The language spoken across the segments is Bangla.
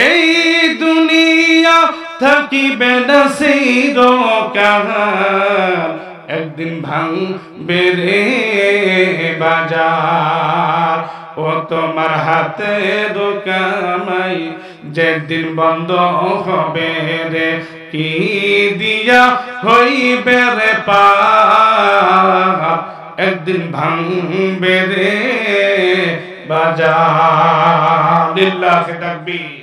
এই দুনিয়া থাকিবে না চিরকাল, একদিন ভাঙবে রে বাজার। ও তোমার হাতে কামাই যেদিন বন্ধ হবে রে, কি দিয়া হইবে রে পাপ, একদিন ভাঙবে রে বাজার। লিল্লাহি তাকবীর।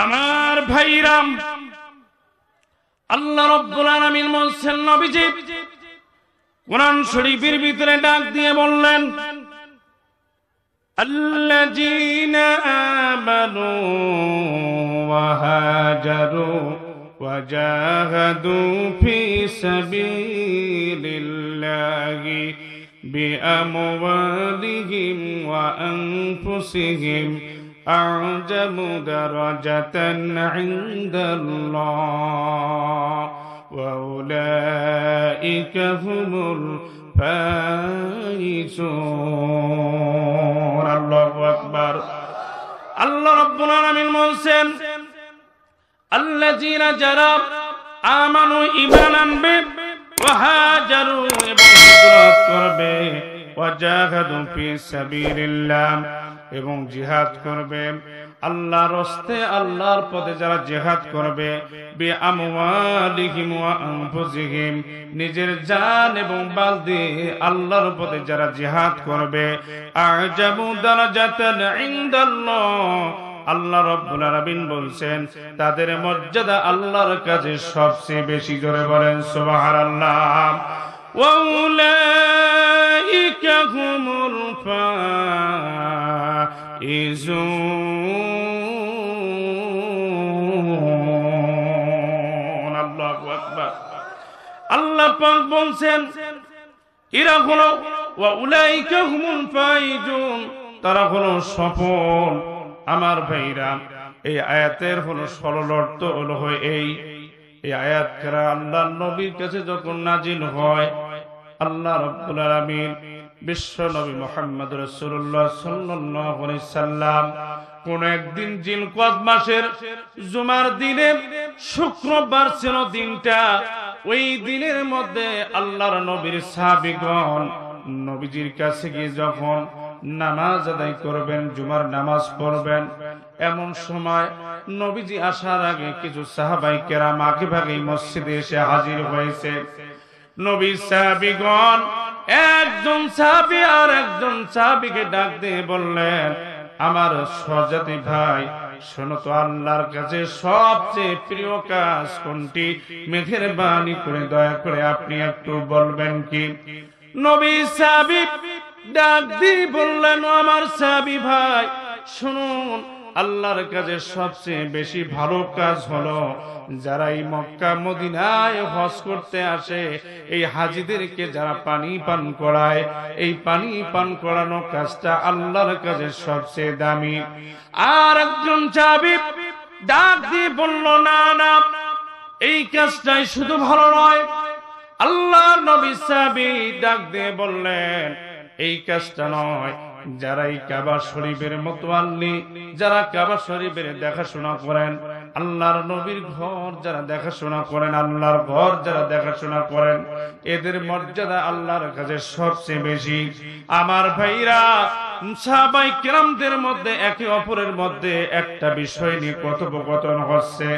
আমার ভাইরাম, আল্লাহ রাব্বুল আলামিন বলেন নবীজি কোরআন শরীফের ভিতরে ডাক দিয়ে বললেন, আল্লাযীনা আমানু ওয়া হাজারু ওয়া জাহাদু ফি সাবিলিল্লাহি বিআমওয়ালিহিম ওয়া আনফুসিহিম আ'জামু দারাজাতান 'ইনদাল্লাহ ওয়া উলাইকা হুমুল ফাইজুন। আল্লাহু আকবার। আল্লাহ রাব্বুল আলামিন বলেন, আল্লাযীনা যারা আমানু ঈমান আনবে, ওয়া হাজারু এবং হিজরত করবে, ওয়া জাহাদু ফি সাবিলিল্লাহ এবং জিহাদ করবে আল্লাহর রাস্তে, আল্লাহর পথে যারা জিহাদ করবে, বিআমওয়ালিহিম ওয়া আনফুসিহিম নিজের জান এবং মাল দিয়ে আল্লাহর পথে যারা জিহাদ করবে, আ'জামু দারাজাতান 'ইনদাল্লাহ আল্লাহ রাব্বুল আলামিন বলছেন তাদের মর্যাদা আল্লাহর কাছে সবচেয়ে বেশি। জোরে বলেন সুবহানাল্লাহ। ওয়া উলাইকা হুমুল ফাইজুন। আল্লাহু আকবার। আল্লাহ পাক বলছেন এরা হলো ওয়া উলাইকা হুমুল ফাইজুন, তারা হলো সফল। আমার ভাইরা, এই আয়াতের হলো সরল অর্থ হলো এই আয়াত কারা আল্লাহর নবীর কাছে যখন নাজিল হয়, আল্লাহ রাব্বুল আলামিন বিশ্ব নবী মুহাম্মদ রাসূলুল্লাহ সাল্লাল্লাহু আলাইহি সাল্লাম কোন একদিন জিলকদ মাসের জুমার দিনে, শুক্রবার ছিল দিনটা, ওই দিনের মধ্যে আল্লাহর নবীর সাহাবীগণ নবীজির কাছে গিয়ে যখন নামাজ আদায় করবেন, জুমার নামাজ পড়বেন, এমন সময় নবীজি আসার আগে কিছু সাহাবায়ে কেরাম আগে ভাগে মসজিদে এসে হাজির হয়েছে। নবী সাহাবীগণ একজন সাহাবী আর একজন সাহাবীকে ডাক দিয়ে বললেন, আমার সহজাতি ভাই শোনো তো, আল্লাহর কাছে সবচেয়ে প্রিয় কাজ কোনটি? মেহেরবানি করে দয়া করে আপনি একটু বলবেন কি? নবী সাহাবী ডাক দিয়ে বললেন, আমার সাহাবী ভাই শুনুন, আল্লাহর কাছে সবচেয়ে বেশি ভালো কাজ হলো যারা এই মক্কা মদিনায় হজ করতে আসে, এই হাজিদেরকে যারা পানি পান করায়, এই পানি পান করানো কাজটা আল্লাহর কাছে সবচেয়ে দামি। আর একজন সাহাবী ডাক দিয়ে বলল, না না, এই কাজটাই শুধু ভালো নয়। আল্লাহর নবী সাহাবী ডাক দিয়ে বললেন, এই কাজটা নয়, যারা এই কাবা শরীফের মোতাওয়াল্লি, যারা কাবা শরীফের দেখাশোনা করেন, আল্লাহর নবীর ঘর যারা দেখাশোনা করেন, আল্লাহর ঘর যারা দেখাশোনা করেন, এদের মর্যাদা আল্লাহর কাছে সবচেয়ে বেশি। আমার ভাইরা, সাহাবায়ে কেরামদের মধ্যে একে অপরের মধ্যে একটা বিষয় নিয়ে কথোপকথন হচ্ছে।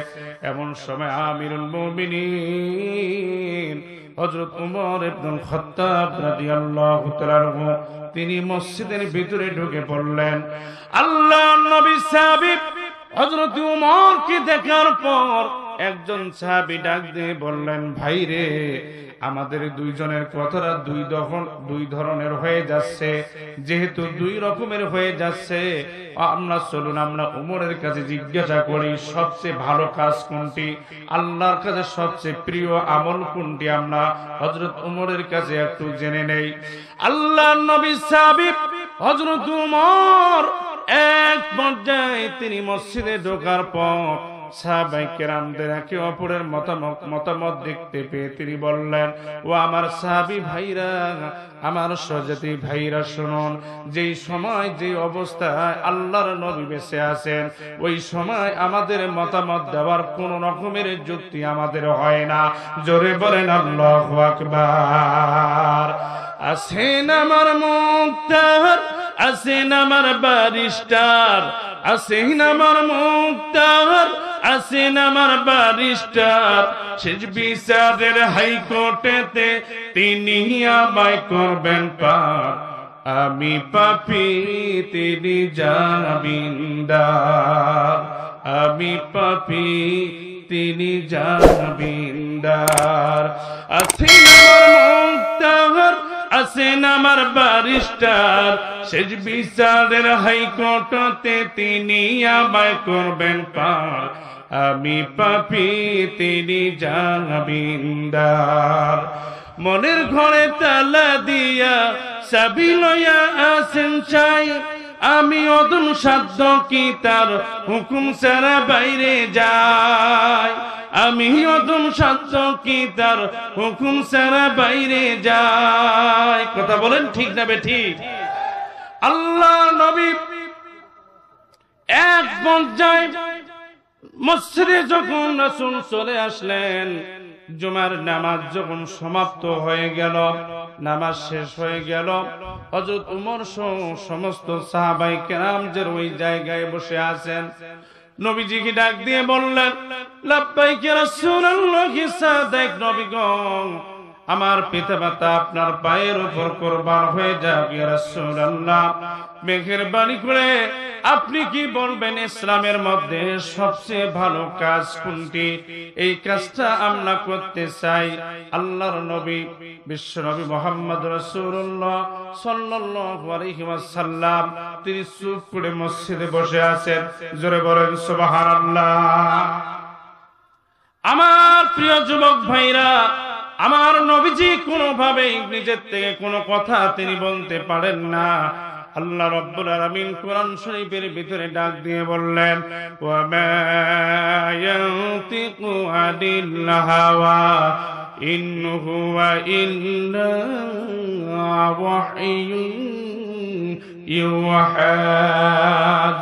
এমন সময় আমিরুল মুমিনিন হযরত ওমর ইবনুল খাত্তাব রাদিয়াল্লাহু তাআলা আনহু তিনি মসজিদের ভিতরে ঢুকে পড়লেন। আল্লাহর নবী সাহাবী হযরত ওমরকে দেখার পর একজন সাহাবী ডাক দিয়ে বললেন, ভাই রে, আমাদের দুইজনের কথাটা দুই ধরনের হয়ে যাচ্ছে। যেহেতু দুই রকমের হয়ে যাচ্ছে, চলুন আমরা ওমরের কাছে জিজ্ঞাসা করি সবচেয়ে ভালো কাজ কোনটি, আল্লাহর কাছে সবচেয়ে প্রিয় আমল কোনটি, আমরা হযরত ওমরের কাছে একটু জেনে নেই। আল্লাহর নবী সাহাবী হযরত ওমর এক পর্যায়ে তিনি মসজিদে ঢোকার পর সাহাবায়ে কেরামদের একে অপরের মতামত দেখতে পেয়ে তিনি বললেন, ও আমার সাহাবী ভাইরা, আমার সহজাতি ভাইরা, শুনুন, যেই সময় যেই অবস্থায় আল্লাহর নবী বেঁচে আছেন ওই সময় আমাদের মতামত দেওয়ার কোন রকমের যুক্তি আমাদের হয় না। জোরে বলেন আল্লাহু আকবার। আছেন আমার মুক্তার, আছেন আমার ব্যারিস্টার, আছেন আমার মুক্তার, আছেন আমার ব্যারিস্টার, শেষ বিচারের হাইকোর্টেতে তিনি আমায় করবেন পার। আমি পাপী, তিনি জামিনদার, আমি পাপী, তিনি জামিনদার। আছেন আমার মুক্তার, আছেন আমার ব্যারিস্টার, শেষ বিচারের হাইকোর্টে তিনি আমায় করবেন পার। আমি পাপী, তিনি জামিনদার। মনের ঘরে তালা দিয়া চাবি লইয়া আছেন চাই, আমি অদম সাধ্য কি তার হুকুম ছাড়া বাইরে যাই, আমি অদম সাধ্য কি তার হুকুম ছাড়া বাইরে যাই। কথা বলেন ঠিক না বেঠিক? আল্লাহ নবী এক পর্যায়ে মসজিদে যখন রাসূল চলে আসলেন, জুমার নামাজ যখন সমাপ্ত হয়ে গেল, নামাজ শেষ হয়ে গেল, হযরত ওমর সহ সমস্ত সাহাবায়ে কেরাম যে ওই জায়গায় বসে আছেন, নবীজিকে ডাক দিয়ে বললেন, লাব্বাইক ইয়া রাসূলুল্লাহ, সাদাক নবী গো, আমার পিতামাতা আপনার পায়ের উপর কুরবান হয়ে যাক ইয়া রাসূলুল্লাহ, মেহেরবানি করে আপনি কি বলবেন ইসলামের মধ্যে সবচেয়ে ভালো কাজ কোনটি? এই কাজটা আমরা করতে চাই। আল্লাহর নবী বিশ্ব নবী মুহাম্মদ রাসূলুল্লাহ সাল্লাল্লাহু আলাইহি ওয়াসাল্লাম তিনি চুপ করে মসজিদে বসে আছেন। জোরে বলেন সুবহানাল্লাহ। আমার প্রিয় যুবক ভাইরা, আমার নবীজি কোনোভাবেই নিজের থেকে কোনো কথা তিনি বলতে পারেন না। আল্লাহ রাব্বুল আলামিন কোরআন শরীফের ভিতরে ডাক দিয়ে বললেন, ওয়া মা ইয়ানতিকু আনিল হাওয়া ইন হুয়া ইল্লা ওয়াহয়ুন ইউহা।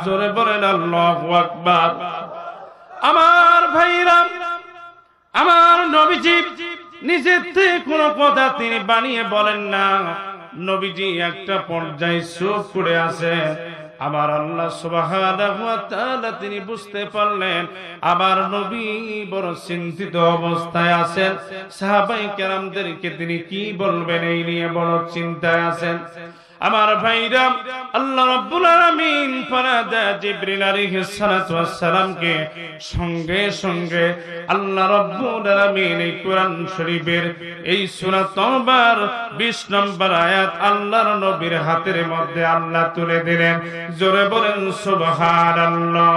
জোরে বলেন আল্লাহু আকবার। আমার ভাইরা, আমার নবীজি নিজের থেকে কোনো কথা তিনি বানিয়ে বলেন না। নবীজি একটা পর্যায়ে চুপ করে আছেন। আমার আল্লাহ সুবহানাহু ওয়া তাআলা তিনি বুঝতে পারলেন আমার নবী বড় চিন্তিত অবস্থায় আছেন, সাহাবায়ে কেরামদেরকে তিনি কি বলবেন এই নিয়ে বড় চিন্তায় আছেন। আমার ভাইরা, আল্লাহ রাব্বুল আলামিন ফেরেশতা জিবরিল আলাইহিস সালাতু ওয়াস সালামকে সঙ্গে সঙ্গে আল্লাহ রাব্বুল আলামিন এই কোরআন শরীফের এই সূরা তাওবার 20 নম্বর আয়াত আল্লাহর নবীর হাতের মধ্যে আল্লাহ তুলে দিলেন। জোরে বলেন সুবহানাল্লাহ।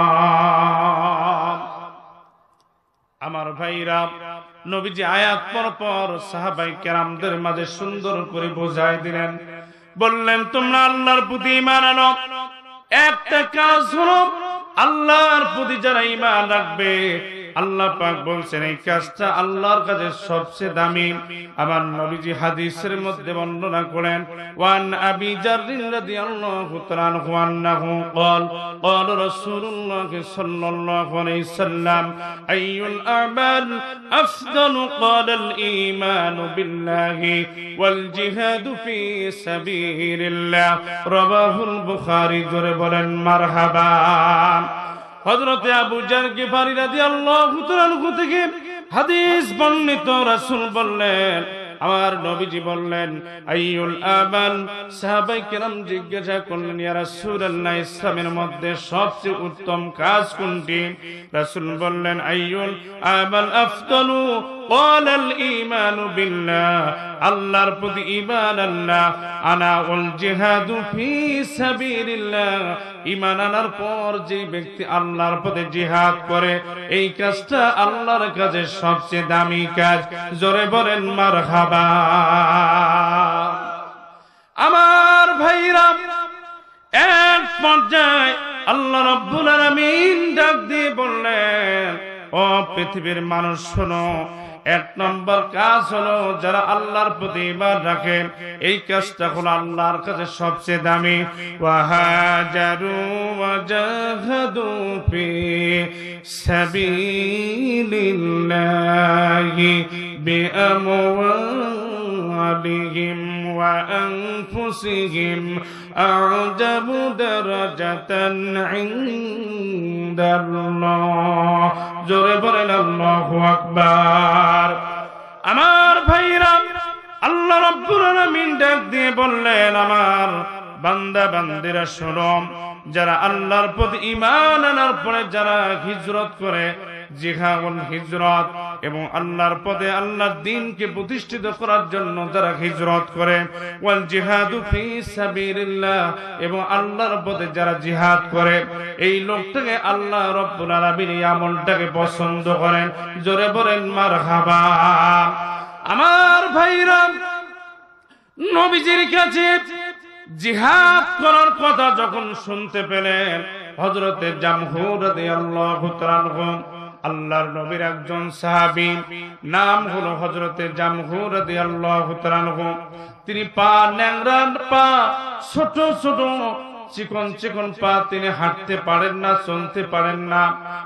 আমার ভাইরা, নবীজি আয়াত পর পর সাহাবায়ে কেরামদের মাঝে সুন্দর করে বোঝায় দিলেন। বললেন, তোমরা আল্লাহর প্রতি ঈমান আনো। একটা কাজ হলো, আল্লাহর প্রতি যারা ঈমান রাখবে, আল্লাহ পাক বলছেন এই কাজটা আল্লাহর কাছে সবচেয়ে দামি। আমার নবীজি হাদিসের মধ্যে বর্ণনা করেন, ওয়ান আবি জাররিন রাদিয়াল্লাহু তাআলা আনহু আন্নাহু ক্বাল ক্বাল রাসূলুল্লাহ সাল্লাল্লাহু আলাইহি সাল্লাম আইয়ুল আমাল আফদালু ক্বালাল ঈমানু বিল্লাহি ওয়াল জিহাদু ফি সাবিলিল্লাহ। রাওয়াহুল বুখারী। জোরে বলেন মারহাবা। হযরতে আবু জার গিফারী রাদিয়াল্লাহু তাআলা আনহু থেকে হাদিস বর্ণিত, রাসূল বললেন, আমার নবীজি বললেন, আইয়ুল আমাল। সাহাবায়ে কেরাম জিজ্ঞাসা করলেন, ইয়া রাসূলুল্লাহ, ইসলামের মধ্যে সবচেয়ে উত্তম কাজ কোনটি? রাসূল বললেন, আইয়ুল আমাল আফদালু ক্বালাল ঈমানু বিল্লাহ। আল্লাহর প্রতি ঈমান আল্লাহ, আনা ওয়াল জিহাদু ফি সাবিলিল্লাহ। ঈমান আনার পর যে ব্যক্তি আল্লাহর পথে জিহাদ করে, এই কাজটা আল্লাহর কাছে সবচেয়ে দামি কাজ। জোরে বলেন মারহাবা। আমার ভাইরা, এক পর্যায়ে আল্লাহ রাব্বুল আলামিন ডাক দিয়ে বললেন, পৃথিবীর মানুষ শোনো, এক নম্বর কাজ হলো যারা আল্লাহর প্রতি ঈমান রাখে এই কাজটা হলো আল্লাহর কাছে সবচেয়ে দামি। ওয়াহাজারু ওয়াজাহাদু ফি সাবিলিল্লাহি বিআমওয়ালিহিম ওয়া আনফুসিহিম আ'জাবু দারাজাতান ইনদাল্লাহ। জোরে বলেন আল্লাহু আকবার। আমার ভাইরা, আল্লাহ রাব্বুল আলামিন ডাক দিয়ে বললেন, আমার বান্দা বান্দিরা শোনো, যারা আল্লাহর প্রতি ঈমান আনার পরে যারা হিজরত করে, জিহাদুল হিজরত এবং আল্লাহর পথে আল্লাহর দ্বীনকে প্রতিষ্ঠিত করার জন্য যারা হিজরত করে, ওয়াল জিহাদু ফি সাবিলিল্লাহ এবং আল্লাহর পথে যারা জিহাদ করে, এই লোকটাকে আল্লাহ রাব্বুল আলামিন এই আমলটাকে পছন্দ করেন। জোরে বলেন মারহাবা। আমার ভাইরা, নবীজির কাছে জিহাদ করার কথা যখন শুনতে পেলেন, হযরতে জামহু রাদিয়াল্লাহু তাআলা আনহু, আল্লাহর নবীর একজন সাহাবী, নাম হলো হযরতে জামহু রাদিয়াল্লাহু তাআলা আনহু। তিনি পা ন্যাংরা, পা ছোট ছোট চিকন চিকন পা, তিনি হাঁটতে পারেন না, চলতে পারেন না।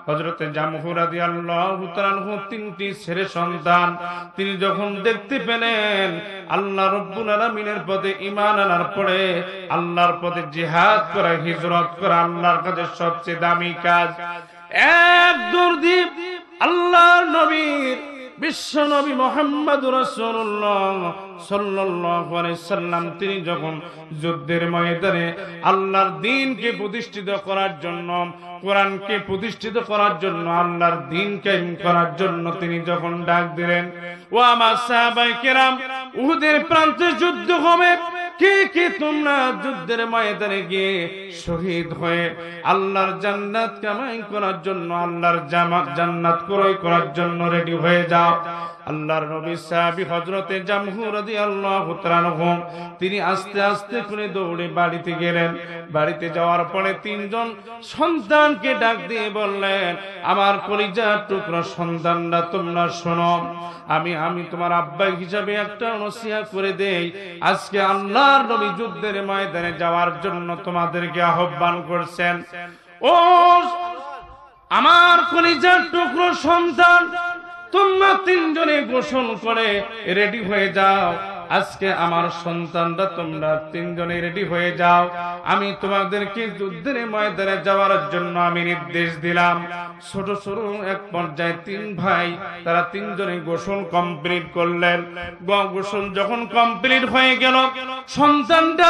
হযরতে জামহু রাদিয়াল্লাহু তাআলা আনহু তিনটি ছেলে সন্তান, তিনি যখন দেখতে পেলেন আল্লাহ রাব্বুল আলামিনের পথে ঈমান আনার পরে আল্লাহর পথে জিহাদ করা, হিজরত করা আল্লাহর কাছে সবচেয়ে দামি কাজ, এক দৌড়ে আল্লাহর নবীর বিশ্ব নবী মুহাম্মদুর রাসূলুল্লাহ সাল্লাল্লাহু আলাইহি সাল্লাম তিনি যখন যুদ্ধের ময়দানে আল্লাহর দ্বীনকে প্রতিষ্ঠিত করার জন্য, কোরআনকে প্রতিষ্ঠিত করার জন্য, আল্লাহর দ্বীন কায়েম করার জন্য তিনি যখন ডাক দিলেন, ও আমার সাহাবায়ে কেরাম, উহুদের প্রান্তে যুদ্ধ হবে, কে কে তোমরা যুদ্ধের ময়দানে গিয়ে শহীদ হয়ে আল্লাহর জান্নাত কামাই করার জন্য, আল্লাহর জান্নাত ক্রয় করার জন্য রেডি হয়ে যাও। আল্লাহর নবী সাহাবী হযরতে জামহু রাদিয়াল্লাহু তাআলা আনহু তিনি আস্তে আস্তে করে দৌড়ে বাড়িতে গেলেন। বাড়িতে যাওয়ার পরে তিনজন সন্তানকে ডাক দিয়ে বললেন, আমার কলিজার টুকরা সন্তানরা, তোমরা শোনো, আমি তোমার আব্বা হিসাবে একটা নসিহত করে দেই। আজকে আল্লাহর নবী যুদ্ধের ময়দানে যাওয়ার জন্য তোমাদেরকে আহ্বান করছেন। ও আমার কলিজার টুকরো সন্তান, তোমরা তিনজনে গোসল করে রেডি হয়ে যাও। আজকে আমার সন্তানরা তোমরা তিনজনে রেডি হয়ে যাও, আমি তোমাদেরকে যুদ্ধের ময়দানে যাওয়ার জন্য আমি নির্দেশ দিলাম। ছোট ছোট এক পর্যায়ে তিন ভাই, তারা তিনজনে গোসল কমপ্লিট করলেন। গোসল যখন কমপ্লিট হয়ে গেল, সন্তানটা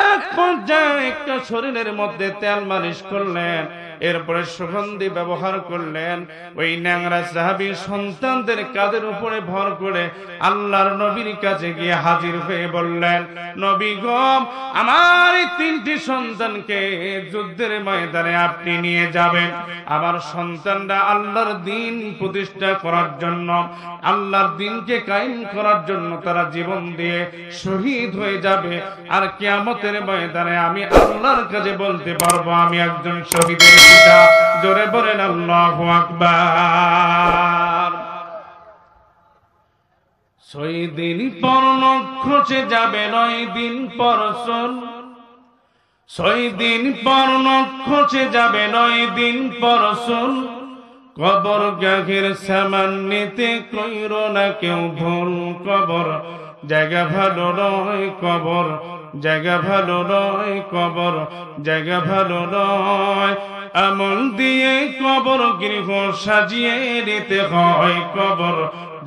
এক পর্যায়ে একটা শরীরের মধ্যে তেল মালিশ করলেন, এরপরে সুগন্ধি ব্যবহার করলেন। ওই ন্যাংরা সাহাবী সন্তানদের কাঁধের উপরে ভর করে আল্লাহর নবীর কাছে গিয়ে হাজির হয়ে বললেন, নবী গো, আমার এই তিনটি সন্তানকে যুদ্ধের ময়দানে আপনি নিয়ে যাবেন। আমার সন্তানরা আল্লাহর দ্বীন প্রতিষ্ঠা করার জন্য, আল্লাহর দ্বীনকে কায়েম করার জন্য তারা জীবন দিয়ে শহীদ হয়ে যাবে। আর কিয়ামতের ময়দানে আমি আল্লাহর কাছে বলতে পারবো আমি একজন শহীদের পিতা। জোরে বলেন আল্লাহু আকবার। 6 দিন পর নক্ষত্রে যাবে, 9 দিন পর চল। 6 দিন পর নক্ষত্রে যাবে, 9 দিন পর চল। কবর গাঘের সামান নিতে কইর না কেউ ভুল। কবর জায়গা ভালো নয়, কবর জায়গা ভালো নয়, কবর জায়গা ভালো নয়। আমল দিয়ে কবর গৃহ সাজিয়ে নিতে হয়। কবর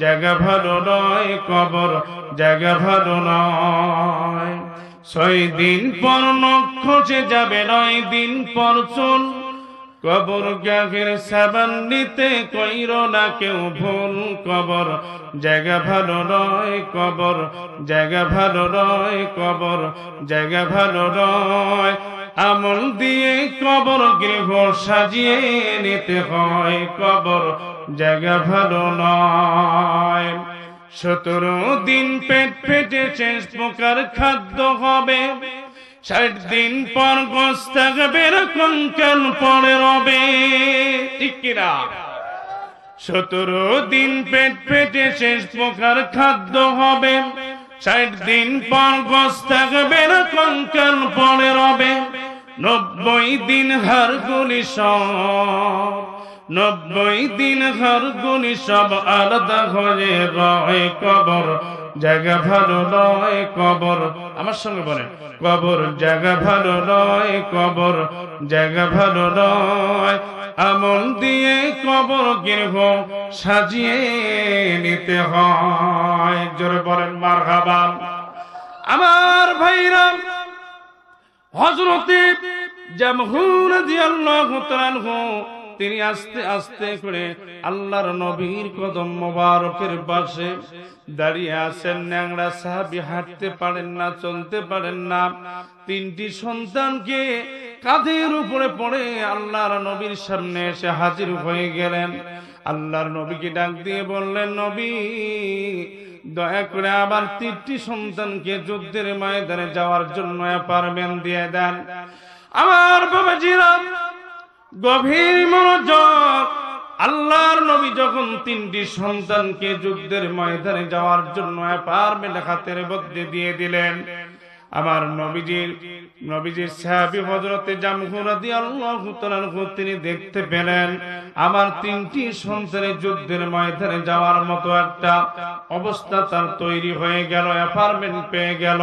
জায়গা ভালো নয়, কবর জায়গা ভালো নয়। 6 দিন পর নক্ষত্রে যাবে, 9 দিন পর চুল। কবর গাঘের সাবান নিতে কইর না কেউ ভুল। কবর জায়গা ভালো নয়, কবর জায়গা ভালো নয়, কবর জায়গা ভালো নয়। আমল দিয়ে কবর গৃহ সাজিয়ে নিতে হয়। কবর জায়গা ভালো নয়। 17 দিন পেট ফেটে শেষ প্রকার খাদ্য হবে। 60 দিন পর গোশ থাকবে, কঙ্কাল পড়ে রবে। ঠিক কিনা? 17 দিন পেট পেটে শেষ প্রকার খাদ্য হবে, 60 দিন পর গোশ থাকবে না, কঙ্কাল পড়ে রবে। 90 দিন হাড়গুলি সব, 90 দিন হাড়গুলি সব আলাদা হয়ে রয় কবর, জায়গা ভালো নয় কবর। আমার সঙ্গে বলেন, কবর জায়গা ভালো নয়, কবর জায়গা ভালো নয়। আমল দিয়ে কবর গৃহ সাজিয়ে নিতে হয়। জোরে বলেন মারহাবা। আমার ভাইরা, হযরতে জামহুর রাদিয়াল্লাহু তাআলা আনহু তিনি আস্তে আস্তে করে আল্লাহর নবীর কদম মোবারকের পাশে দাঁড়িয়ে আছেন। ন্যাংরা সাহাবী হাঁটতে পারেন না, চলতে পারেন না। 3টি সন্তানকে কাঁধের উপরে পড়ে আল্লাহর নবীর সামনে এসে হাজির হয়ে গেলেন। আল্লাহর নবীকে ডাক দিয়ে বললেন, নবী দয়া করে আবার 3টি সন্তানকে যুদ্ধের ময়দানে যাওয়ার জন্য অ্যাপয়েন্টমেন্ট দিয়ে দেন। আমার বাবাজিরা গভীর মনোযোগ। আল্লাহর নবী যখন 3টি সন্তানকে যুদ্ধের ময়দানে যাওয়ার জন্য অ্যাপয়েন্টমেন্ট হাতের মধ্যে দিয়ে দিলেন, আমার নবীজির সাহাবী হযরতে জামহুর রাদিয়াল্লাহু তাআলা আনহু তিনি দেখতে পেলেন আমার 3টি সন্তানের যুদ্ধের ময়দানে যাওয়ার মতো একটা অবস্থা তার তৈরি হয়ে গেল, অ্যাপয়েন্টমেন্ট পেয়ে গেল।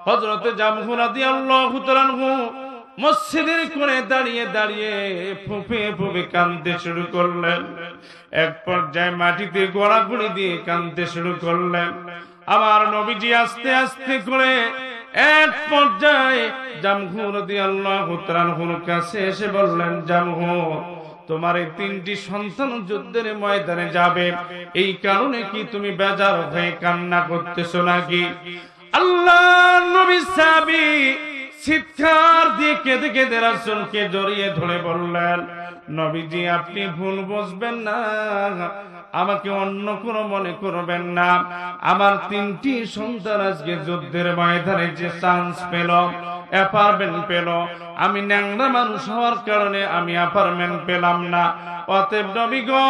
হযরতে জামহুর রাদিয়াল্লাহু তাআলা আনহু মসজিদের কোণে দাঁড়িয়ে দাঁড়িয়ে ফুঁপে ফুঁপে কাঁদতে শুরু করলেন। এক পর্যায়ে মাটিতে গড়াগড়ি দিয়ে কাঁদতে শুরু করলেন। আমার নবীজি আস্তে আস্তে করে এক পর্যায়ে জামহুর রাদিয়াল্লাহু তাআলা আনহুর কাছে এসে বললেন, জামহু তোমার এই 3টি সন্তান যুদ্ধের ময়দানে যাবে, এই কারণে কি তুমি বেজার হয়ে কান্না করতেছো নাকি? আল্লাহর নবী সাহাবী চিৎকার দিয়ে কেঁদে কেঁদে রাসূলকে জড়িয়ে ধরে বললেন, নবীজি আপনি ভুল বুঝবেন না, আমাকে অন্য কোনো মনে করবেন না। আমার 3টি সন্তান আজকে যুদ্ধের ময়দানে যে চান্স পেল, অ্যাপয়েন্টমেন্ট পেল, আমি ন্যাংরা মানুষ হওয়ার কারণে আমি অ্যাপয়েন্টমেন্ট পেলাম না। অতএব নবী গো,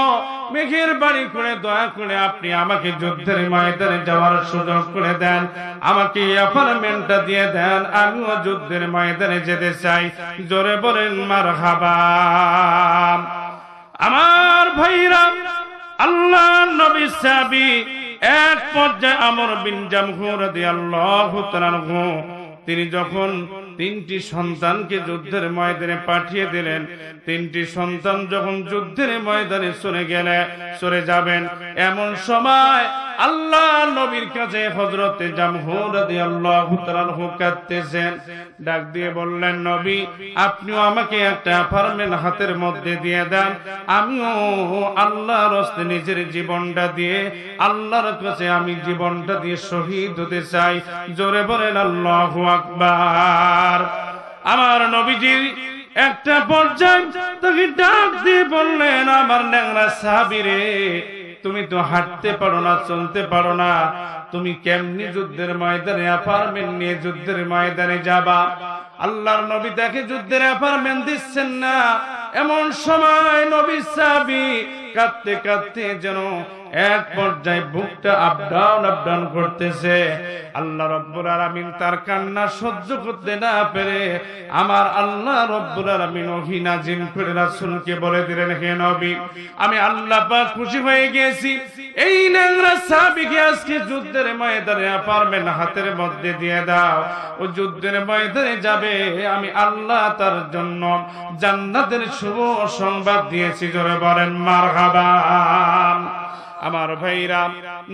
মেঘের বাড়ি করে দয়া করে আপনি আমাকে যুদ্ধের ময়দানে যাওয়ার সুযোগ করে দেন, আমাকে অ্যাপয়েন্টমেন্টটা দিয়ে দেন, আমিও যুদ্ধের ময়দানে যেতে চাই। জোরে বলেন মারহাবা। আমার ভাইরা, আল্লাহর নবী সাহাবী এক পর্যায়ে আমর বিন জামহুর রাদিয়াল্লাহু তাআলা আনহু তিনি যখন 3টি সন্তানকে যুদ্ধের ময়দানে পাঠিয়ে দিলেন, 3টি সন্তান যখন যুদ্ধের ময়দানে চলে যাবেন, এমন সময় আল্লাহর নবীর কাছে হযরতে জামহুর রাদিয়াল্লাহু তাআলা আনহু কাঁদতেছেন। ডাক দিয়ে বললেন, নবী আপনিও আমাকে একটা অ্যাপয়েন্টমেন্ট হাতের মধ্যে দিয়ে দেন, আমিও আল্লাহর রাস্তায় নিজের জীবনটা দিয়ে আল্লাহর কাছে আমি জীবনটা দিয়ে শহীদ হতে চাই। জোরে বলেন আল্লাহু আকবার। আমার নবীজির একটা পর্যায়ে তাকে ডাক দিয়ে বললেন, আমার ন্যাংরা সাহাবী রে, তুমি তো হাঁটতে পারো না, চলতে পারো না, তুমি কেমনি যুদ্ধের ময়দানে অ্যাপয়েন্টমেন্ট নিয়ে যুদ্ধের ময়দানে যাবা? আল্লাহর নবী তাকে যুদ্ধের অ্যাপয়েন্টমেন্ট দিচ্ছেন না। এমন সময় নবী সাহাবী কাঁদতে কাঁদতে যেন এক পর্যায়ে বুকটা আপ ডাউন করতেছে। আল্লাহ রাব্বুল আলামিন তার কান্না সহ্য করতে না পেরে আমার আল্লাহ রাব্বুল আলামিন ওহী নাযিল করে রাসূলকে বলে দিলেন, হে নবী আমি আল্লাহ পাক খুশি হয়ে গেছি, এই ন্যাংরা সাহাবীকে আজকে যুদ্ধের ময়দানে অ্যাপয়েন্টমেন্ট হাতের মধ্যে দিয়ে দাও, ও যুদ্ধের ময়দানে যাবে, আমি আল্লাহ তার জন্য জান্নাতের শুভ সংবাদ দিয়েছি। জোরে বলেন মারহাবা। আমার ভাইরা,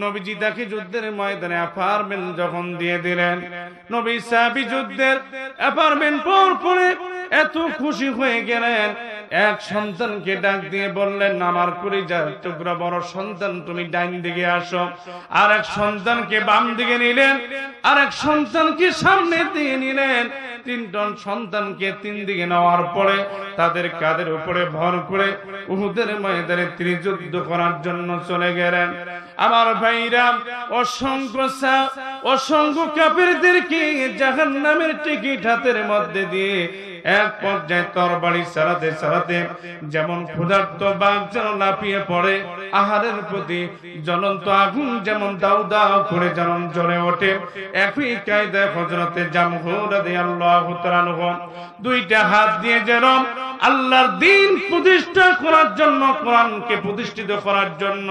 নবীজি তাকে যুদ্ধের ময়দানে অ্যাপয়েন্টমেন্ট যখন দিয়ে দিলেন, নবী সাহাবী যুদ্ধের অ্যাপয়েন্টমেন্ট পরে এত খুশি হয়ে গেলেন, এক সন্তানকে ডাক দিয়ে বললেন, আমার কলিজার টুকরা বড় সন্তান তুমি ডাইন দিকে আসো। আর এক সন্তানকে বাম দিকে নিলেন, আর এক সন্তানকে সামনে দিয়ে নিলেন। 3জন সন্তানকে 3 দিকে নেওয়ার পরে তাদের কাঁধের উপরে ভর করে উহুদের ময়দানে তিনি যুদ্ধ করার জন্য চলে গেলেন। আমার ভাইরা, অসংখ্য কাফেরদেরকে জাহান্নামের টিকিট হাতের মধ্যে দিয়ে এক পর্যায়ে তরবারি চালাতে চালাতে যেমন ক্ষুধার্ত বাঘ যেন লাফিয়ে পড়ে, আহারের প্রতি জ্বলন্ত আগুন যেমন দাউ দাউ করে যেমন জ্বলে ওঠে, একই কায়দায় হযরতে জামহু রাদিয়াল্লাহু তাআলা আনহু দুইটা হাত দিয়ে যেন আল্লাহর দ্বীন প্রতিষ্ঠা করার জন্য, কোরআনকে প্রতিষ্ঠিত করার জন্য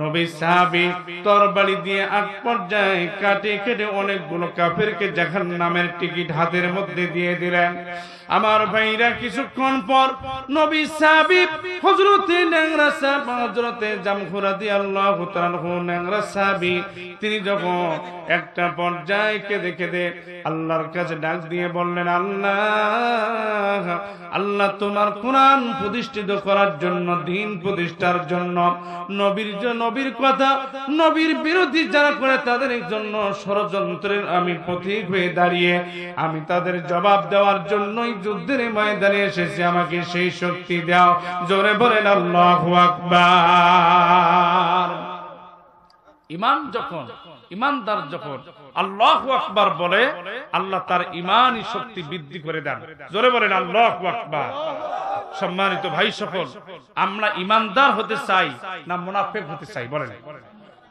নবী সাহাবী তরবারি দিয়ে এক পর্যায়ে কাটে কেটে অনেকগুলো কাফেরকে জাহান্নামের টিকিট হাতের মধ্যে দিয়ে দিলেন। আমার ভাইরা, কিছুক্ষণ পর নবী সাহাবী হযরতে ন্যাংরা সাহাবী হযরতে জামহু রাদিয়াল্লাহু তাআলা আনহু ন্যাংরা সাহাবী, তিনি যখন একটা পর্যায়ে কেঁদে কেঁদে আল্লাহর কাছে ডাক দিয়ে বললেন, আল্লাহ আল্লাহ, তোমার কোরআন প্রতিষ্ঠিত করার জন্য, দ্বীন প্রতিষ্ঠার জন্য, নবীর কথা, নবীর বিরোধী যারা করে তাদের জন্য ষড়যন্ত্রের আমি পথিক হয়ে দাঁড়িয়ে আমি তাদের জবাব দেওয়ার জন্যই যুদ্ধের ময়দানে এসেছি, আমাকে সেই শক্তি দাও। জোরে বলেন আল্লাহু আকবার। ইমানদার যখন আল্লাহু আকবার বলে, আল্লাহ তার ঈমানি শক্তি বৃদ্ধি করে দেন। জোরে বলেন আল্লাহু আকবার। সম্মানিত ভাই সকল, আমরা ইমানদার হতে চাই না মুনাফিক হতে চাই? বলেন।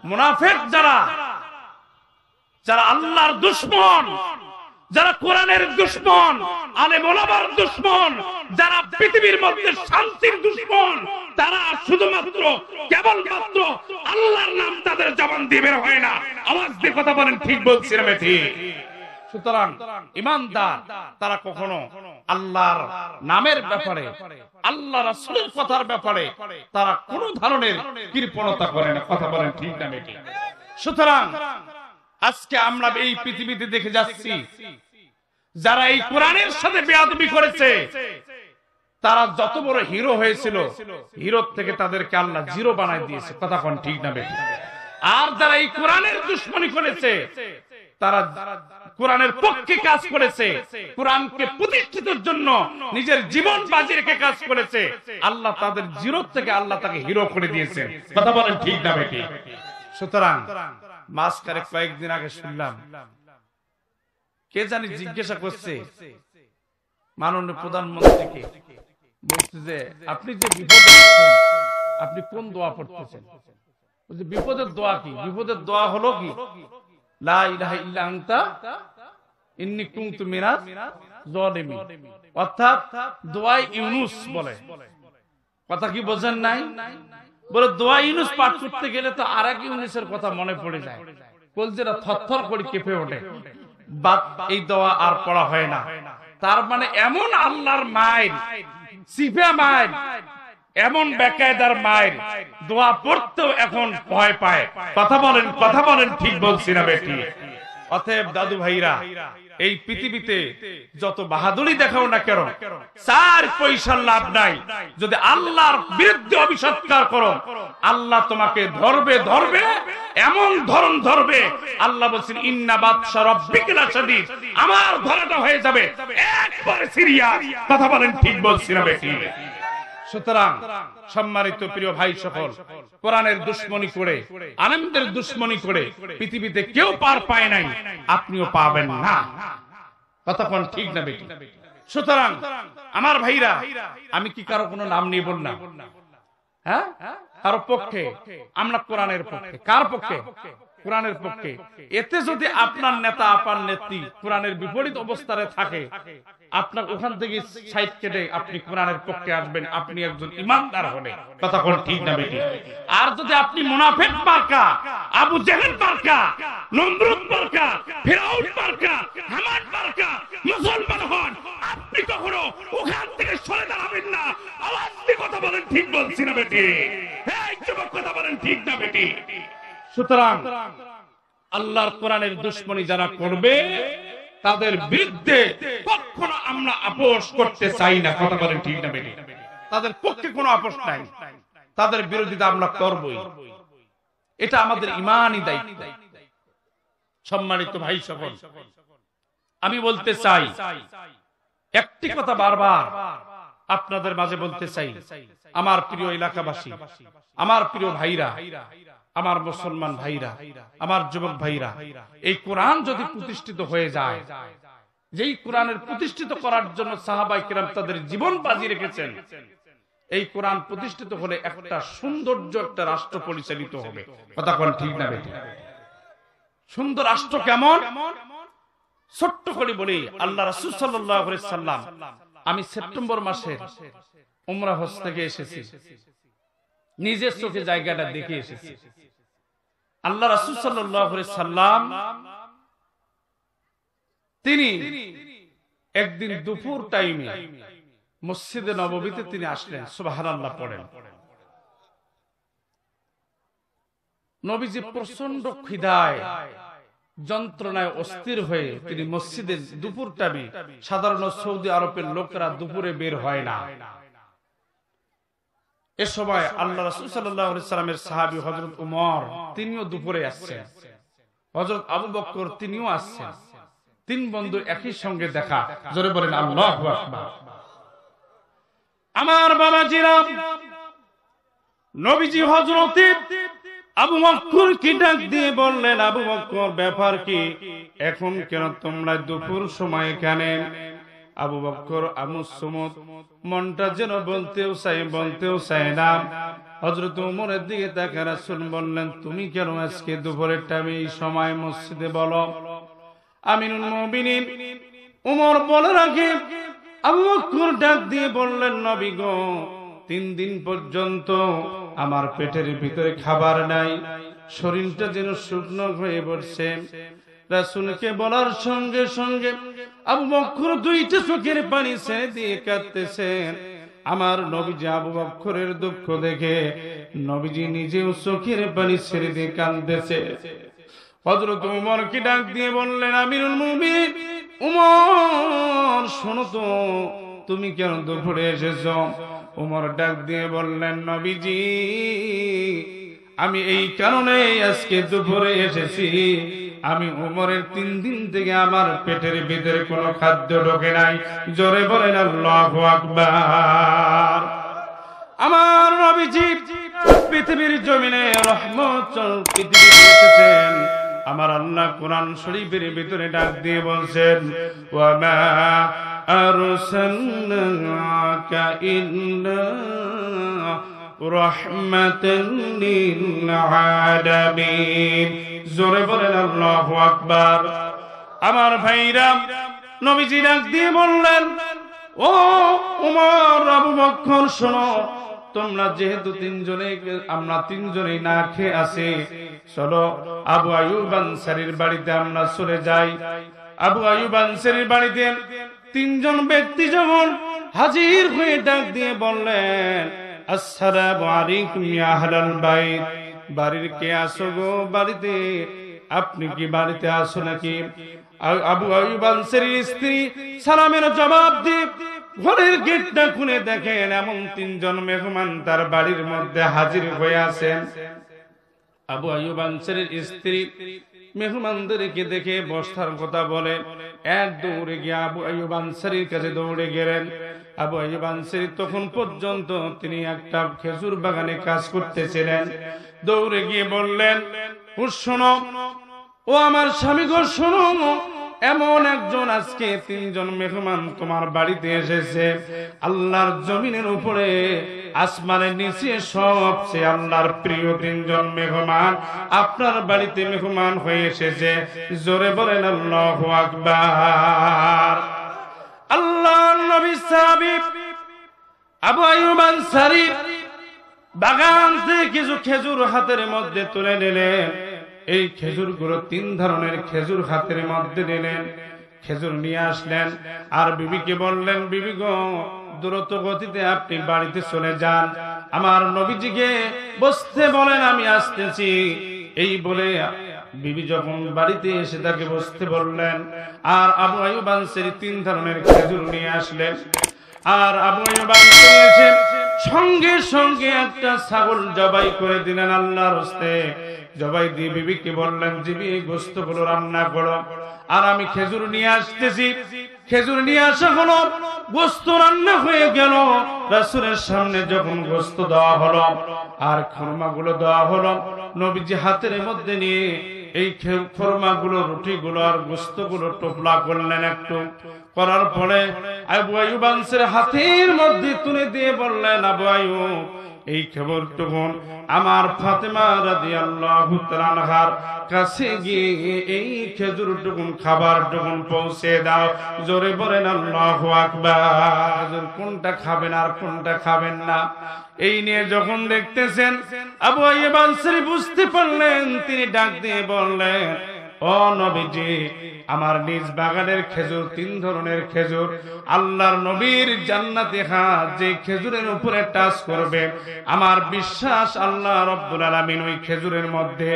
মুনাফিক যারা আল্লাহর দুশমন, যারা কোরআনের দুশমন, আলেম ওলামার দুশমন, যারা পৃথিবীর মধ্যে শান্তির দুশমন, তারা শুধুমাত্র কেবলমাত্র আল্লাহর নাম তাদের জবান দিয়ে বের হয় না। আওয়াজ দিয়ে কথা বলেন, ঠিক বলছি না ঠিক? সুতরাং ইমানদার তারা কখনো আল্লাহর নামের ব্যাপারে, আল্লাহ রাসূলের কথার ব্যাপারে তারা কোনো ধরনের কৃপণতা করে না। কথা বলেন, ঠিক না ঠিক? সুতরাং আজকে আমরা এই পৃথিবীতে দেখে যাচ্ছি, যারা এই কোরআনের সাথে বেয়াদবি করেছে, তারা যত বড় হিরো হয়েছিল, হিরোর থেকে তাদেরকে আল্লাহ জিরো বানায় দিয়েছে। কথা কোন ঠিক না বেঠিক? আর যারা এই কোরআনের দুশমনি করেছে, তারা কোরআনের পক্ষে কাজ করেছে, কোরআনকে প্রতিষ্ঠিতের জন্য নিজের জীবন বাজি রেখে কাজ করেছে, আল্লাহ তাদের জিরো থেকে আল্লাহ তাকে হিরো করে দিয়েছে। কথা বলেন, ঠিক না বেঠিক? সুতরাং মাঝখানে কয়েকদিন আগে শুনলাম, কে জানি জিজ্ঞাসা করছে মাননীয় প্রধানমন্ত্রীকে, বলছে যে আপনি যে বিপদে আছেন, আপনি কোন দোয়া পড়তেছেন? বলছে বিপদের দোয়া কি? বিপদের দোয়া হলো কি, লা ইলাহা ইল্লা আনতা ইন্নী কুনতু মিনাজ জালিমিন, অর্থাৎ দোয়া ইউনূস বলে। কথা কি বোঝেন নাই? বলে দোয়া ইউনূস পাঠ করতে গেলে তো আরেক ইউনূসের কথা মনে পড়ে যায়, কলজেরা থরথর করে কেঁপে ওঠে, বাদ এই দোয়া আর পড়া হয় না। তার মানে এমন আল্লাহর মায়ের সিফা মায়ের, এমন বেকায়দার মায়ের দোয়া পড়তেও এখন ভয় পায়। কথা বলেন, ঠিক বলছি না বেটি? অতএব দাদু ভাইরা, এই পৃথিবীতে যত বাহাদুরি দেখাও না কেন, 4 পয়সার লাভ নাই। যদি আল্লাহর বিরুদ্ধে অবিষ্কার করো, আল্লাহ তোমাকে ধরবে, এমন ধরন ধরবে। আল্লাহ বলছেন, ইন্না বাতশা রাব্বিকা লাশাদীদ, আমার ধরাটা হয়ে যাবে একবারে সিরিয়াস। কথা বলেন, ঠিক বলছি না বেটি? সুতরাং সম্মানিত প্রিয় ভাই সকল, কোরআনের দুশমনি করে, আলেমদের দুশমনি করে পৃথিবীতে কেউ পার পায় নাই, আপনিও পাবেন না। কথা কোন ঠিক না বেটি? সুতরাং আমার ভাইরা, আমি কি কারো কোনো নাম নিয়ে বললাম? হ্যাঁ, কারো পক্ষে? আমরা কোরআনের পক্ষে। কার পক্ষে? কোরআনের পক্ষে। এতে যদি আপনার নেতা, আপনার নেত্রী কোরআনের বিপরীত অবস্থায় থাকে, আপনার ওখান থেকে সাইড কেটে আপনি কোরআনের পক্ষে আসবেন, আপনি একজন ইমানদার হলে। কথা কোন ঠিক না বেটি? আর যদি আপনি মুনাফিক মার্কা, আবু জেহেল মার্কা, নমরুদ মার্কা, ফিরাউন মার্কা, হামান মার্কা মুসলমান হন, আপনি কখনো ওখান থেকে সরে দাঁড়াবেন না। আওয়াজ দিয়ে কথা বলেন, ঠিক বলছি না বেটি? এই যুবক, কথা বলেন, ঠিক না বেটি? সুতরাং আল্লাহর কোরআনের দুশমনি যারা করবে, তাদের বিরুদ্ধে কখনো আমরা আপোষ করতে চাই না। কথা বলেন, ঠিক না বেটি? তাদের পক্ষে কোনো আপোষ নাই, তাদের বিরোধিতা আমরা করবই। এটা আমাদের ঈমানি দায়িত্ব। সম্মানিত ভাই সকল, আমি বলতে চাই একটি কথা বারবার আপনাদের মাঝে বলতে চাই। আমার প্রিয় এলাকাবাসী, আমার প্রিয় ভাইরা, আমার মুসলমান ভাইরা, আমার যুবক ভাইরা, এই কোরআন যদি প্রতিষ্ঠিত হয়ে যায়, যেই কোরআনের প্রতিষ্ঠিত করার জন্য সাহাবায়ে কেরাম তাদের জীবন বাজি রেখেছেন, এই কোরআন প্রতিষ্ঠিত হলে একটা সৌন্দর্য একটা রাষ্ট্র পরিচালিত হবে। কথা কোন ঠিক না বেঠিক? সুন্দর রাষ্ট্র কেমন? ছোট্ট করে বলি, আল্লাহ রাসূল সাল্লাল্লাহু আলাইহি সাল্লাম, আমি সেপ্টেম্বর মাসে উমরা হজ থেকে এসেছি, নিজের চোখে জায়গাটা দেখে এসেছি। আল্লাহ রাসূল সাল্লাল্লাহু আলাইহি সাল্লাম তিনি একদিন দুপুর টাইমে মসজিদে নববীতে তিনি আসলেন, সুবহানাল্লাহ পড়েন। নবীজি প্রচন্ড খিদায় যন্ত্রণায় অস্থির হয়ে তিনি মসজিদের দুপুর টাইমে, সাধারণত সৌদি আরবের লোকেরা দুপুরে বের হয় না, এ সময় আল্লাহ রাসূল সাল্লাল্লাহু আলাইহি সাল্লামের সাহাবী হযরত উমর তিনিও দুপুরে আসছেন, হযরত আবু বকর তিনিও আসছেন। তিন বন্ধু একই সঙ্গে দেখা। জোরে বলেন আল্লাহু আকবার। আমার বাবাজিরা, নবীজি হযরত আবু বকর কি ডাক দিয়ে বললেন, আবু বকর ব্যাপার কি, এখন কেন তোমরা দুপুর সময় এখানে? আবু বকর আমুসমত, মনটা যেন বলতেও চায় না। হযরত ওমরের দিকে তাকিয়ে রাসূল বললেন, তুমি কেন আজকে দুপুরের টাইমে এই সময় মসজিদে? বলো। আমিনুল মুমিনিন ওমর বলে রাখে, আবু বকর ডাক দিয়ে বললেন, নবী গো, 3 দিন পর্যন্ত আমার পেটের ভিতরে খাবার নাই, শরীরটা যেন শুকনো হয়ে পড়ছে। রাসূলকে বলার সঙ্গে সঙ্গে আবু বকর দুইটা চোখের পানি ছেড়ে দিয়ে কাঁদতেছেন। আমার নবীজি আবু বকরের দুঃখ দেখে নবীজি নিজেও চোখের পানি ছেড়ে দিয়ে কাঁদতেছে। হযরত ওমর কি ডাক দিয়ে বললেন, আমিরুল মুমিনিন ওমর, শোনো তো, তুমি কেন দুপুরে এসেছো? ওমর ডাক দিয়ে বললেন, নবীজি, আমি এই কারণে আজকে দুপুরে এসেছি, আমি ওমরের 3 দিন থেকে আমার পেটের ভিতরে কোনো খাদ্য ঢোকে নাই। জোরে বলেন আল্লাহু আকবার। আমার নবীজি পৃথিবীর জমিনে রহমতুল পৃথিবীতে এসেছেন। আমার আল্লাহ কোরআন শরীফের ভিতরে ডাক দিয়ে বলছেন, ওয়া মা আরসালনাকা ইল্লা রাহমাতাল লিল আলামিন। জোরে বলেন আল্লাহু আকবার। আমার ভাইরা, নবীজি ডাক দিয়ে বললেন, ও ওমর, আবু বকর, শোনো, তোমরা যেহেতু আমরা তিনজনেই না খেয়ে আছি, চলো আবু আইয়ুব আনসারীর বাড়িতে আমরা চলে যাই। আবু আইয়ুব আনসারীর বাড়িতে 3 জন ব্যক্তি যখন হাজির হয়ে ডাক দিয়ে বললেন, আসসালামু আলাইকুম ইয়া আহলাল বাইত, বাড়ির কে আসো গো বাড়িতে? আপনি কি বাড়িতে আসো নাকি? আবু আইয়ুব আনসারীর স্ত্রী সালামের জবাব দিয়ে ঘরের গেটটা খুলে দেখেন এমন 3 জন মেহমান তার বাড়ির মধ্যে হাজির হয়ে আছেন। আবু আইয়ুব আনসারীর স্ত্রী মেহমানদেরকে দেখে বসার কথা বলে এক দৌড়ে গিয়ে আবু আইয়ুব আনসারীর কাছে দৌড়ে গেলেন। আবু আইয়ুব আনসারী তখন পর্যন্ত তিনি একটা খেজুর বাগানে কাজ করতেছিলেন। দৌড়ে গিয়ে বললেন, শোনো, ও আমার স্বামী গো, শোনো, এমন একজন আজকে 3 জন মেহমান তোমার বাড়িতে এসেছে। আল্লাহর জমিনের উপরে আসমানের নিচে সবচেয়ে আল্লাহর প্রিয় 3 জন মেহমান আপনার বাড়িতে মেহমান হয়ে এসেছে। জোরে বলেন আল্লাহু আকবার। আল্লাহর নবী সাহাবী আবু আইয়ুব আনসারী বাগান থেকে কিছু খেজুর হাতের মধ্যে তুলে নিলেন। এই খেজুরগুলো 3 ধরনের খেজুর হাতের মধ্যে নিলেন, খেজুর নিয়ে আসলেন আর বিবিকে বললেন, বিবি গো, দ্রুত গতিতে আপনি বাড়িতে চলে যান, আমার নবীজিকে বসতে বলেন, আমি আসতেছি। এই বলে বিবি যখন বাড়িতে এসে তাকে বসতে বললেন, আর আবু আইয়ুব আনসারী 3 ধরনের খেজুর নিয়ে আসলেন। আর আবু আইয়ুব আনসারী এসে সঙ্গে সঙ্গে একটা ছাগল জবাই করে দিলেন আল্লাহর হস্তে। জবাই দিয়ে বিবিকে বললেন, জিবি এই গোশতগুলো রান্না করো, আর আমি খেজুর নিয়ে আসতেছি। খেজুর নিয়ে আসা হলো, গোশত রান্না হয়ে গেল। রাসূলের সামনে যখন গোশত দেওয়া হলো আর খুরমাগুলো দেওয়া হলো, নবীজি হাতের মধ্যে নিয়ে এই খোরমাগুলো, রুটিগুলো আর গোশতগুলো টোপলা করলেন একটু, করার পরে আবু আইয়ুব আনসারী হাতের মধ্যে তুলে দিয়ে বললেন, আবু আইয়ুব, এই খবরটুকু আমার ফাতেমা রাদিয়াল্লাহু তাআলা আনহার কাছে গিয়ে এই খেজুরটুকু, খাবারটুকু পৌঁছে দাও। জোরে বলেন আল্লাহু আকবার। কোনটা খাবেন আর কোনটা খাবেন না, এই নিয়ে যখন দেখতেছেন আবু আইয়ুব আনসারী বুঝতে পারলেন, তিনি ডাক দিয়ে বললেন, ও নবীজি, আমার নিজ বাগানের খেজুর, 3 ধরনের খেজুর, আল্লাহর নবীর জান্নাতে হাত যে খেজুরের উপরে টাচ করবে, আমার বিশ্বাস আল্লাহ রাব্বুল আলামিন ওই খেজুরের মধ্যে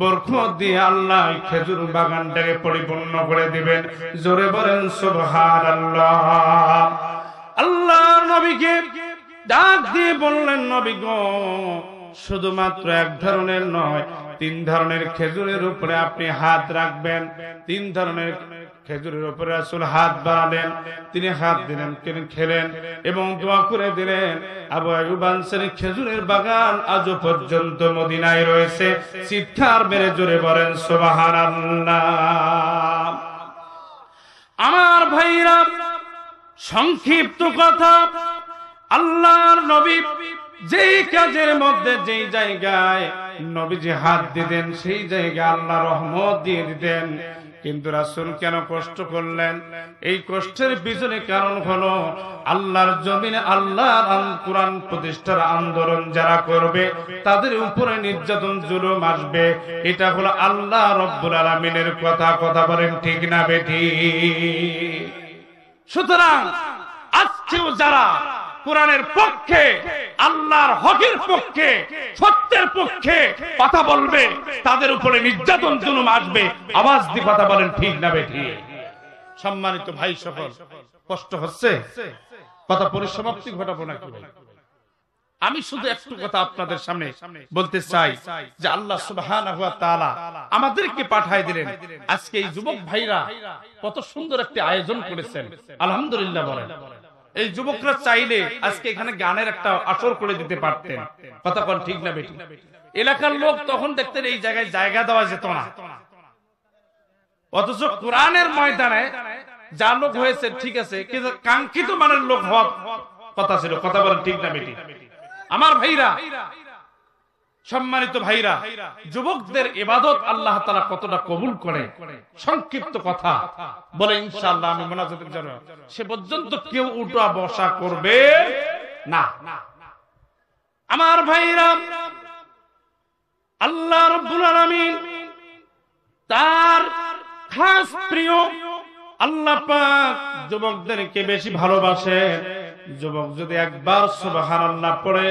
বরকত দিয়ে আল্লাহ ওই খেজুর বাগানটাকে পরিপূর্ণ করে দিবেন। জোরে বলেন সুবহানাল্লাহ। আল্লাহর নবীকে ডাক দিয়ে বললেন, নবী গো, শুধুমাত্র 1 ধরনের নয়, 3 ধরনের খেজুরের উপরে আপনি হাত রাখবেন। 3 ধরনের খেজুরের উপরে রাসূল হাত বাড়ালেন, তিনি হাত দিলেন, তিনি খেলেন এবং দোয়া করে দিলেন। আবু আইয়ুব আনসারী খেজুরের বাগান আজও পর্যন্ত মদিনায় রয়েছে। চিৎকার মেরে জোরে বলেন সুবহানাল্লাহ। আমার ভাইরা, সংক্ষিপ্ত কথা, আল্লাহর নবী যেই কাজের মধ্যে, যেই জায়গায় নবীজি হাত দিতেন, সেই জায়গায় আল্লাহ রহমত দিয়ে দিতেন। কিন্তু রাসূল কেন কষ্ট করলেন? এই কষ্টের পিছনে কারণ হলো, আল্লাহর জমিনে আল্লাহর কোরআন প্রতিষ্ঠার আন্দোলন যারা করবে, তাদের উপরে নির্যাতন জুলুম আসবে। এটা হলো আল্লাহ রাব্বুল আলামিনের কথা। কথা বলেন ঠিক না বেঠিক? সুতরাং আজকেও যারা কোরআনের পক্ষে, আল্লাহর হকের পক্ষে, সত্যের পক্ষে কথা বলবে, তাদের উপরে নির্যাতন জুলুম আসবে। আওয়াজ দিয়ে কথা বলেন ঠিক না বেঠিক? সম্মানিত ভাই সকল, কষ্ট হচ্ছে? কথা পরিসমাপ্তি ঘটাবো নাকি ভাই? আমি শুধু একটু কথা আপনাদের সামনে বলতে চাই যে আল্লাহ সুবহানাহু ওয়া তাআলা আমাদেরকে পাঠায় দিলেন। আজকে এই যুবক ভাইরা কত সুন্দর একটি আয়োজন করেছেন, আলহামদুলিল্লাহ বলেন। এই যুবকরা চাইলে আজকে এখানে গানের একটা আসর করে দিতে পারতেন। কথা কোন ঠিক না বেঠিক? এলাকার লোক তখন দেখতেন এই জায়গায় জায়গা দেওয়া যেত না, অথচ কোরআনের ময়দানে যা লোক হয়েছে ঠিক আছে, কিন্তু কাঙ্ক্ষিত মানের লোক হওয়ার কথা ছিল। কথা বলেন ঠিক না বেঠিক? আমার ভাইরা, সম্মানিত ভাইরা, যুবকদের ইবাদত আল্লাহ তাআলা কতটা কবুল করে, সংক্ষিপ্ত কথা বলে ইনশাআল্লাহ আমি মোনাজাতের জন্য সে পর্যন্ত কেউ উঠা বসা করবে না। আমার ভাইরা, আল্লাহ রাব্বুল আলামিন তার খাস প্রিয় আল্লাহ পাক যুবকদেরকে বেশি ভালোবাসেন। যুবক যদি একবার সুবহানাল্লাহ পড়ে,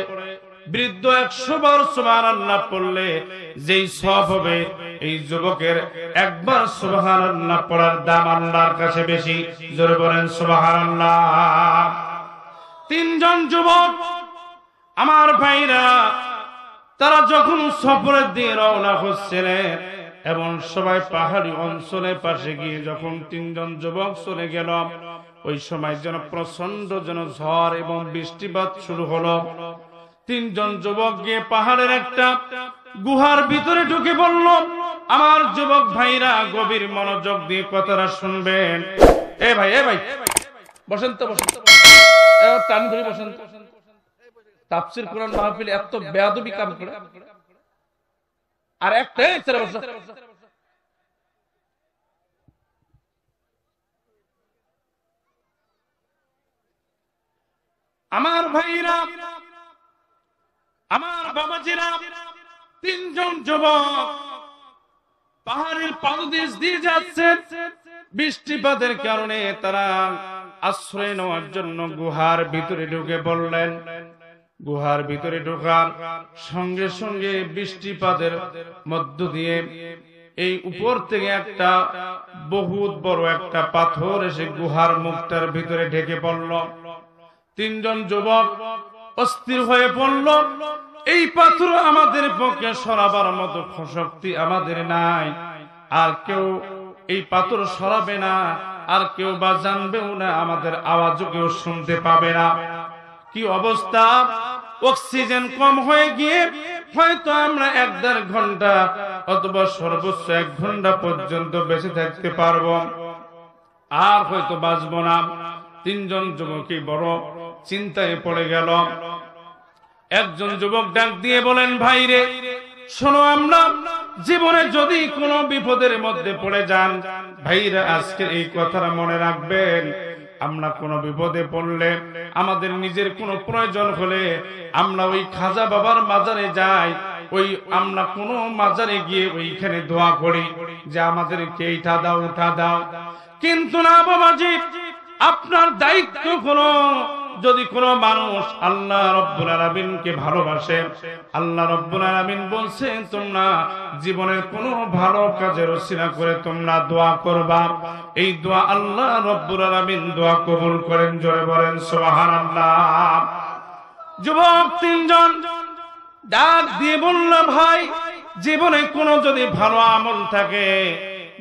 বৃদ্ধ 100 বার সুবহানাল্লাহ পড়লে যেই সওয়াব হবে, এই যুবকের একবার সুবহানাল্লাহ পড়ার দাম আল্লাহর কাছে বেশি। জোরে বলেন সুবহানাল্লাহ। 3 জন যুবক আমার ভাইরা, তারা যখন সফরের দিয়ে রওনা হচ্ছিলেন এবং সবাই পাহাড়ি অঞ্চলের পাশে গিয়ে যখন 3 জন যুবক চলে গেল, ওই সময় যেন প্রচন্ড যেন ঝড় এবং বৃষ্টিপাত শুরু হলো। 3 জন যুবক গিয়ে পাহাড়ের একটা গুহার ভিতরে ঢুকে পড়ল। আমার যুবক ভাইরা গভীর মনোযোগ দিয়ে কথাটা শুনবেন। এ ভাই বসেন তো, বসেন, টান ধরে বসেন। তাফসীর কোরআন মাহফিলে এত বেয়াদবি কাম করে আর একটা আমার ভাইরা, আমার বাবাজিরা, 3 জন যুবক পাহাড়ের পাদদেশ দিয়ে যাচ্ছে। বৃষ্টিপাতের কারণে তারা আশ্রয় নেওয়ার জন্য গুহার ভিতরে ঢুকে পড়লেন। গুহার ভিতরে ঢোকার সঙ্গে সঙ্গে বৃষ্টিপাতের মধ্য দিয়ে এই উপর থেকে একটা বহুত বড় একটা পাথর এসে গুহার মুখটার ভিতরে ঢেকে পড়ল। 3 জন যুবক অস্থির হয়ে পড়ল। এই পাথর আমাদের পক্ষে সরাবার মতো শক্তি আমাদের নাই, আর কেউ এই পাথর সরাবে না, আর কেউ বা জানবেও না, আমাদের আওয়াজও কেউ শুনতে পাবে না। কি অবস্থা! অক্সিজেন কম হয়ে গিয়ে হয়তো আমরা 1-1.5 ঘন্টা অথবা সর্বোচ্চ 1 ঘন্টা পর্যন্ত বেঁচে থাকতে পারবো, আর হয়তো বাঁচবো না। 3 জন যুবকই বড় চিন্তায় পড়ে গেল। একজন যুবক ডাক দিয়ে বলেন, ভাই রে শোনো, আমরা জীবনে যদি কোনো বিপদের মধ্যে পড়ে যান, ভাইরা আজকে এই কথাটা মনে রাখবেন, আমরা কোনো বিপদে পড়লে, আমাদের নিজের কোনো প্রয়োজন হলে আমরা ওই খাজা বাবার মাজারে যাই, ওই আমরা কোনো মাজারে গিয়ে ওইখানে দোয়া করি যে আমাদেরকে এইটা দাও ওটা দাও। কিন্তু না বাবাজি, আপনার দায়িত্ব হলো, যদি কোনো মানুষ আল্লাহ রাব্বুল আলামিনকে ভালোবাসে, আল্লাহ রাব্বুল আলামিন বলছেন তোমরা জীবনের কোনো ভালো কাজের ওসিলা করে তোমরা দোয়া করবা, এই দোয়া আল্লাহ রাব্বুল আলামিন দোয়া কবুল করেন। জোরে বলেন সুবহানাল্লাহ। যুবক 3 জন ডাক দিয়ে বলল, ভাই জীবনে কোনো যদি ভালো আমল থাকে,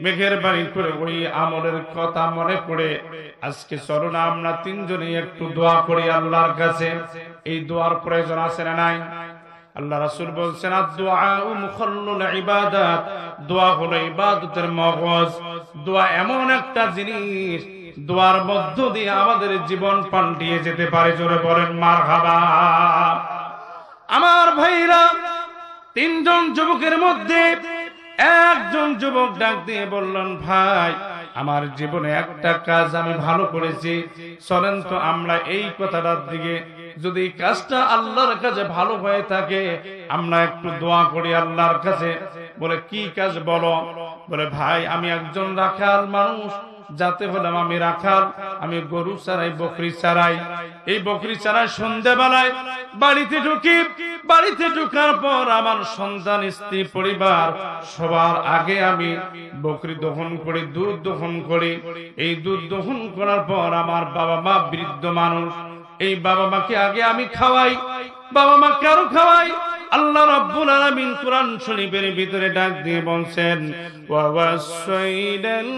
মেঘের বাড়ি করে ওই আমলের কথা মনে করে আজকে চলো না আমরা 3 জনে একটু দোয়া করি আল্লাহর কাছে। এই দোয়ার প্রয়োজন আছে না নাই? আল্লাহ রাসূল বলছেন, আদ-দুআউ মুখাল্লুল ইবাদাত, দোয়া হলো ইবাদতের মগজ। দোয়া এমন একটা জিনিস, দোয়ার মধ্য দিয়ে আমাদের জীবন পাল্টিয়ে যেতে পারে। জোরে বলেন মারহাবা। আমার ভাইরা, 3 জন যুবকের মধ্যে একজন যুবক ডাক দিয়ে বললেন, ভাই আমার জীবনে একটা কাজ আমি ভালো করেছি, চলেন তো আমরা এই কথাটার দিকে, যদি কাজটা আল্লাহর কাছে ভালো হয়ে থাকে আমরা একটু দোয়া করি আল্লাহর কাছে। বলে কি কাজ বলো? বলে ভাই আমি একজন রাখাল মানুষ, যাতে হলাম আমি রাখাল, আমি গরু চড়াই, বকরি চড়াই। এই বকরি চড়াই সন্ধ্যাবেলায় বাড়িতে ঢুকি, বাড়িতে ঢুকার পর আমার সন্তান, স্ত্রী, পরিবার সবার আগে আমি বকরি দহন করি, দুধ দহন করি। এই দুধ দহন করার পর আমার বাবা মা বৃদ্ধ মানুষ, এই বাবা মাকে আগে আমি খাওয়াই, বাবা মাকে আরো খাওয়াই। আল্লাহ রাব্বুল আলামিন কুরআন শরীফের ভিতরে ডাক দিয়ে বলছেন, ওয়া ওয়াসাইনাল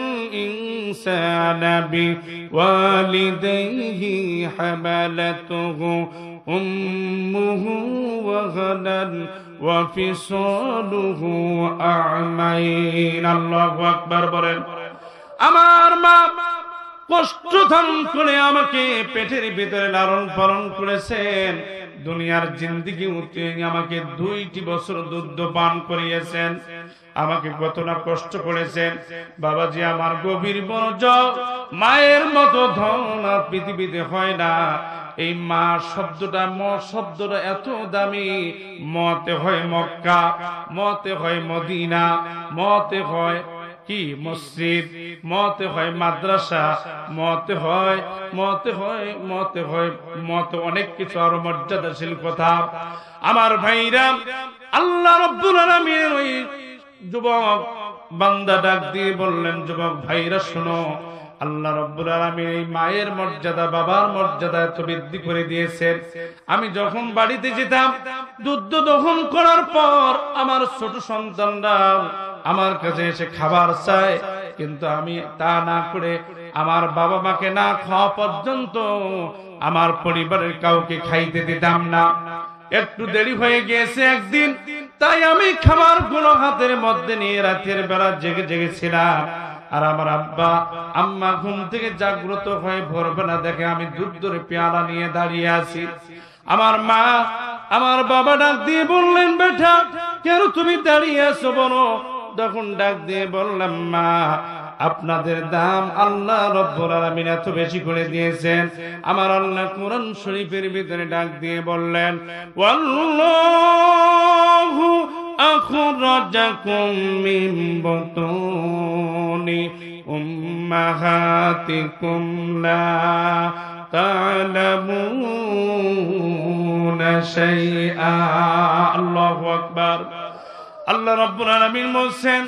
ইনসানা বিওয়ালিদাইহি হামালাতুহু উম্মুহু ওয়াহানান ওয়া ফিসালুহু আ'মাইন। আল্লাহু আকবার বলেন। আমার মা কষ্ট ধারণ করে আমাকে পেটের ভিতরে লালন পালন করেছেন, দুনিয়ার জিন্দেগি আমাকে 2টি বছর দুধ পান করিয়েছেন, আমাকে কত না কষ্ট করেছেন। বাবাজি আমার গভীর মনোযোগ, মায়ের মতো ধন আর পৃথিবীতে হয় না। এই মা শব্দটা, ম শব্দটা এত দামি। মতে হয় মক্কা, মতে হয় মদিনা, মতে হয় কি মসজিদ, মতে হয় মাদ্রাসা, মতে হয় অনেক কিছু আরো মর্যাদাশীল কথা। আমার ভাইরা, আল্লাহ রাব্বুল আলামিন ওই যুবক বান্দা ডাক দিয়ে বললেন, যুবক ভাইরা শোনো, আল্লাহ রাব্বুল আলামিন এই মায়ের মর্যাদা, বাবার মর্যাদা এত বৃদ্ধি করে দিয়েছেন। আমি যখন বাড়িতে যেতাম, দুধ দহন করার পর আমার ছোট সন্তানরা আমার কাছে এসে খাবার চায়, কিন্তু আমি তা না করে আমার বাবা মাকে না খাওয়া পর্যন্ত আমার পরিবারের কাউকে খাইতে দিতাম না। একটু দেরি হয়ে গিয়েছে একদিন, তাই আমি খাবার গুলো হাতের মধ্যে নিয়ে রাতের বেলা জেগেছিলাম। আর আমার আব্বা আম্মা ঘুম থেকে জাগ্রত হয়ে ভোরবেলা দেখে আমি দুধ ধরে পেয়ালা নিয়ে দাঁড়িয়ে আছি। আমার মা, আমার বাবা ডাক দিয়ে বললেন, বেটা কেন তুমি দাঁড়িয়ে আছো বলো? তখন ডাক দিয়ে বললাম, মা আপনাদের দাম আল্লাহ রাব্বুল আলামিন এত বেশি করে দিয়েছেন। আমার আল্লাহ কোরআন শরীফের ভিতরে ডাক দিয়ে বললেন, ওয়াল্লাহু আখরাজাকুম মিন বুতুনি উম্মাহাতিকুম লা তা'লামুনা শাইআ। আল্লাহু আকবার। আল্লাহ রাব্বুল আলামিন বলছেন,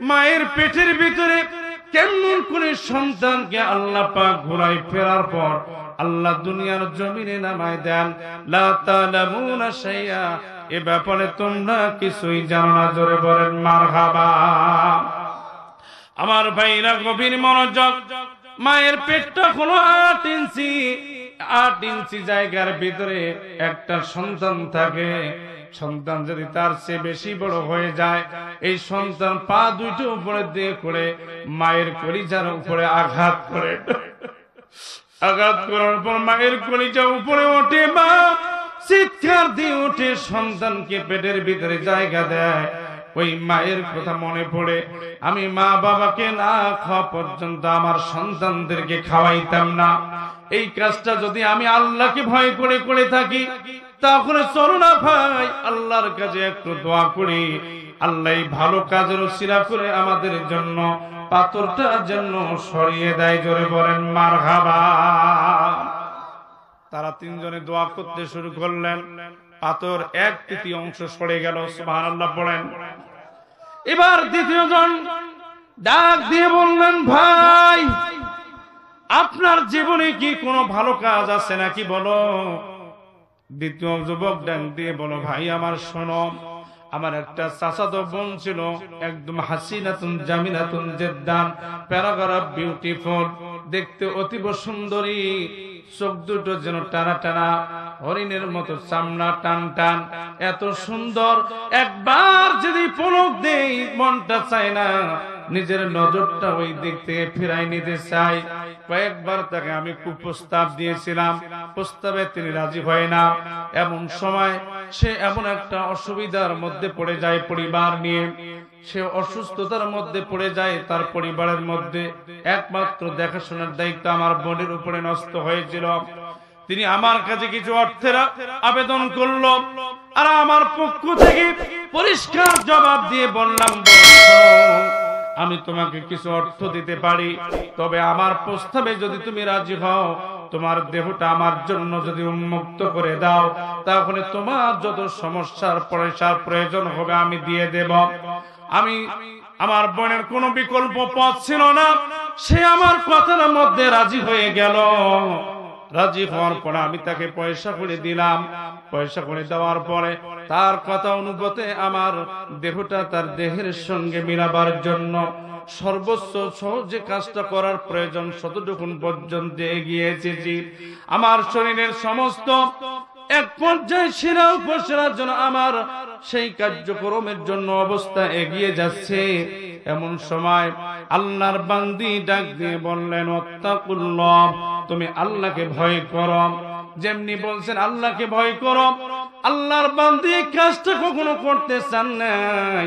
মায়ের পেটের ভিতরে কেমন করে সন্তানকে আল্লাহ পাক ঘুরাই ফেরার পর আল্লাহ দুনিয়ার জমিনে নামায় দেন, লা তা'লামুনা শাইআ, এ ব্যাপারে তোমরা কিছুই জানো না। জোরে বলেন মারহাবা। আমার ভাইরা গভীর মনোযোগ, মায়ের পেটটা হলো 8 ইঞ্চি, 8 ইঞ্চি জায়গার ভিতরে একটা সন্তান থাকে। সন্তান যদি তার চেয়ে বেশি বড় হয়ে যায়, এই সন্তান পা দুইটা উপরে দিয়ে করে মায়ের কলিজার উপরে আঘাত করে, আঘাত করার পর মায়ের কলিজা উপরে ওঠে, মা চিৎকার দিয়ে উঠে সন্তানকে পেটের ভিতরে জায়গা দেয়। ওই মায়ের কথা মনে পড়ে, আমি মা বাবাকে না খাওয়া পর্যন্ত আমার সন্তানদেরকে খাওয়াইতাম না। এই কাজটা যদি আমি আল্লাহকে ভয় করে করে থাকি, তাহলে চলো না ভাই আল্লাহর কাছে একটু দোয়া করি, আল্লাহ ভালো কাজের ওসিলা করে আমাদের জন্য পাথরটা যেন সরিয়ে দেয়। জোরে বলেন মারহাবা। তারা তিনজনে দোয়া করতে শুরু করলেন, পাথর 1/3 সরে গেল। সুবহানাল্লাহ বলেন। এবার দ্বিতীয় জন ডাক দিয়ে বললেন, ভাই আপনার জীবনে কি কোনো ভালো কাজ আছে নাকি বলো। দ্বিতীয় যুবক ডাক দিয়ে বলো, ভাই আমার শোনো, আমার একটা চাচাতো বোন ছিল, একদম হাসিনাতুন জামিলাতুন জিদ্দান, প্যারাগ্রাফ বিউটিফুল, দেখতে অতীব সুন্দরী, চোখ দুটো যেন টানা টানা, হরিণের মতো চামড়া টান টান, এত সুন্দর, একবার যদি পলক দেই মনটা চায় না নিজের নজরটা ওই দিক থেকে ফিরাই নিতে চাই। কয়েকবার তাকে আমি কুপ্রস্তাব দিয়েছিলাম, প্রস্তাবে তিনি রাজি হয় না। এমন সময় সে এমন একটা অসুবিধার মধ্যে পড়ে যায়, পরিবার নিয়ে সে অসুস্থতার মধ্যে পড়ে যায়। তার পরিবারের মধ্যে একমাত্র দেখাশোনার দায়িত্ব আমার বোনের উপরে ন্যস্ত হয়েছিল। তিনি আমার কাছে কিছু অর্থের আবেদন করলো, আর আমার পক্ষ থেকে পরিষ্কার জবাব দিয়ে বললাম, আমি তোমাকে কিছু অর্থ দিতে পারি, তবে আমার প্রস্তাবে যদি তুমি রাজি হও, তোমার দেহটা আমার জন্য যদি উন্মুক্ত করে দাও, তাহলে তোমার যত সমস্যার পয়সার প্রয়োজন হবে আমি দিয়ে দেব। আমি আমার বোনের কোনো বিকল্প পথ ছিল না, সে আমার কথার মধ্যে রাজি হয়ে গেল। রাজি হওয়ার পরে আমি তাকে পয়সা করে দিলাম। পয়সা করে দেওয়ার পরে তার কথা অনুপাতে আমার দেহটা তার দেহের সঙ্গে মিলাবার জন্য সর্বোচ্চ যে কাজটা করার প্রয়োজন ততটুকু পর্যন্ত এগিয়ে এসেছি। আমার শরীরের সমস্ত এক পর্যায়ে সেরা উপসেরার জন্য আমার সেই কার্যক্রমের জন্য অবস্থা এগিয়ে যাচ্ছে। এমন সময় আল্লাহর বান্দি ডাক দিয়ে বললেন, ওয়াত্তাকুল্লাহ, তুমি আল্লাহকে ভয় করো। যেমনি বলছেন আল্লাহকে ভয় করো, আল্লাহর বান্দি কাজটা কখনো করতে চান নাই।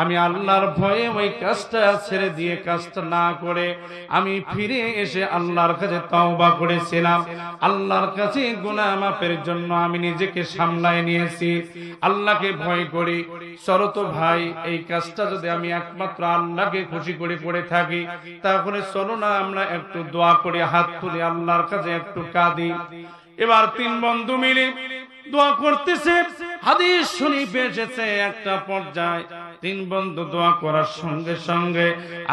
আমি আল্লাহর ভয়ে ওই কাজটা ছেড়ে দিয়ে কাজটা না করে আমি ফিরে এসে আল্লাহর কাছে তওবা করেছিলাম। আল্লাহর কাছে গুনাহ মাফের জন্য আমি নিজেকে সামলায় নিয়েছি, আল্লাহকে ভয় করি। চলো তো ভাই, এই কাজটা যদি আমি একমাত্র আল্লাহকে খুশি করে করে থাকি, তাহলে চলো না আমরা একটু দোয়া করি, হাত তুলে আল্লাহর কাছে একটু কাঁদি। এবার তিন বন্ধু মিলে দোয়া করতেছে। হাদিস শরীফে এসেছে একটা পর্যায়ে তিন বন্ধু দোয়া করার সঙ্গে সঙ্গে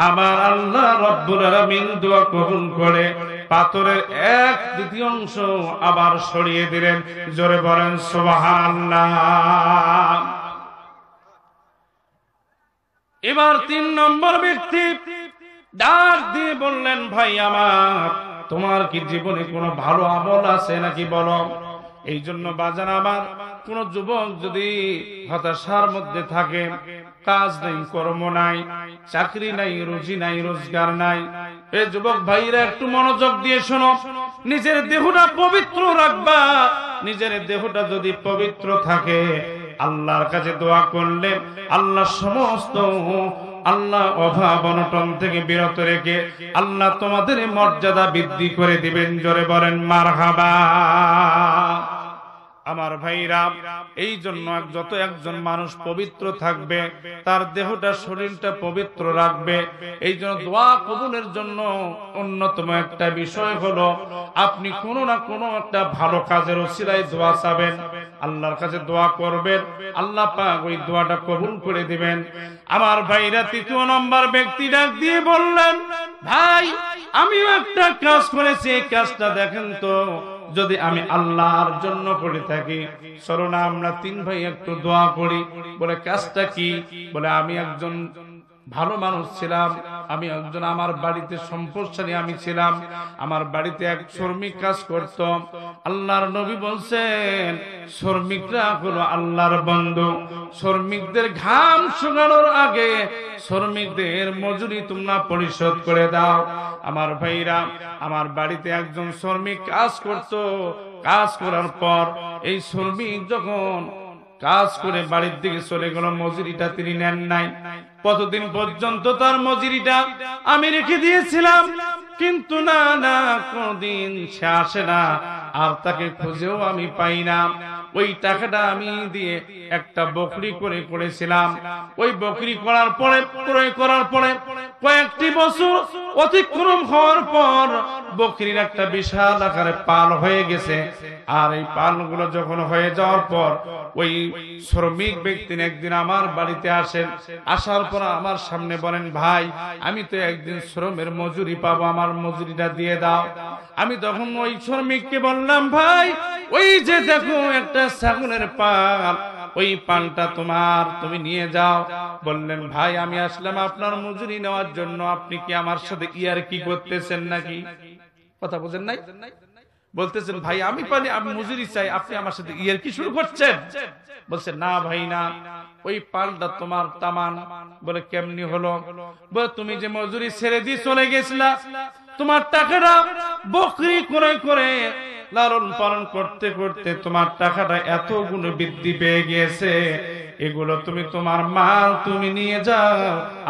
আবার আল্লাহ রব্বুল আলামিন দোয়া কবুল করে পাথরের 1/3 আবার সরিয়ে দিলেন। জোরে বলেন সুবহানাল্লাহ। এবার 3 নম্বর ব্যক্তি ডাক দিয়ে বললেন, ভাই আমার, তোমার কি জীবনে কোনো ভালো আমল আছে নাকি বলো। এই জন্য বাজার আমার, কোন যুবক যদি হতাশার মধ্যে থাকে, কাজ নাই, কর্ম নাই, চাকরি নাই, রুজি নাই, রোজগার নাই, এই যুবক ভাইরা একটু মনোযোগ দিয়ে শোনো। নিজের দেহটা পবিত্র রাখবা। নিজের দেহটা যদি পবিত্র থাকে, আল্লাহর কাছে দোয়া করলে আল্লাহ সমস্ত অভাব অনটন থেকে বিরত রেখে আল্লাহ তোমাদের মর্যাদা বৃদ্ধি করে দিবেন। জোরে বলেন মারহাবা। আমার ভাইরা, এই জন্য যত একজন মানুষ পবিত্র থাকবে, তার দেহটা শরীরটা পবিত্র রাখবে। এই জন্য দোয়া কবুলের জন্য অন্যতম একটা বিষয় হলো আপনি কোনো না কোনো একটা ভালো কাজের ওসিলায় দোয়া চাবেন, আল্লাহর কাছে দোয়া করবেন, আল্লাহ পাক ওই দোয়াটা কবুল করে দিবেন। আমার ভাইরা, 3 নম্বর ব্যক্তি ডাক দিয়ে বললেন, ভাই আমিও একটা কাজ করেছি, এই কাজটা দেখেন তো, যদি আমি আল্লাহর জন্য করে থাকি, চলো না আমরা 3 ভাই একটু দোয়া করি। বলে কাজটা কি? বলে আমি একজন ভালো মানুষ ছিলাম, আমি একজন, আমার বাড়িতে সম্পদশালী আমি ছিলাম, আমার বাড়িতে এক শ্রমিক কাজ করত। আল্লাহর নবী বলছেন শ্রমিকরা হলো আল্লাহর বন্ধু। শ্রমিকদের ঘাম শুকানোর আগে শ্রমিকদের মজুরি তোমরা পরিশোধ করে দাও। আমার ভাইরা, আমার বাড়িতে একজন শ্রমিক কাজ করত। কাজ করার পর এই শ্রমিক যখন কাজ করে বাড়ির দিকে চলে গেল, মজুরিটা তিনি নেন নাই। কতদিন পর্যন্ত তার মজুরিটা আমি রেখে দিয়েছিলাম, কিন্তু না না, কোনদিন সে আসে না, আর তাকে খুঁজেও আমি পাই না। ওই টাকাটা আমি দিয়ে একটা বকরি করেছিলাম। ওই বকরি করার পরে কয়েকটি বছর অতিক্রম হওয়ার পর বকরির একটা বিশাল আকারে পাল হয়ে গেছে। আর এই পালগুলো যখন হয়ে যাওয়ার পর ওই শ্রমিক ব্যক্তি একদিন আমার বাড়িতে আসেন। আসার পর আমার সামনে বলেন, ভাই আমি তো একদিন শ্রমের মজুরি পাবো, আমার মজুরিটা দিয়ে দাও। আমি তখন ওই শ্রমিককে বললাম, ভাই ওই যে দেখো একটা ছাগলের পাল, ওই পালটা তোমার, তুমি নিয়ে যাও। বললেন, ভাই আমি আসলাম আপনার মজুরি নেওয়ার জন্য, আপনি কি আমার সাথে ইয়ারকি করতেছেন নাকি? কথা বুঝেন নাই? বলতেছেন, ভাই আমি পারি, আমি মজুরি চাই, আপনি আমার সাথে ইয়ারকি শুরু করছেন? বলছে, না ভাই না, ওই পালটা তোমার তামান। বলে, কেমনি হলো? বলে, তুমি যে মজুরি ছেড়ে দিয়ে চলে গেছিলা, তোমার টাকাটা বকরি করে লালন পালন করতে করতে তোমার টাকাটা এত গুণ বৃদ্ধি পেয়ে গিয়েছে, এগুলো তুমি তোমার মাল তুমি নিয়ে যাও,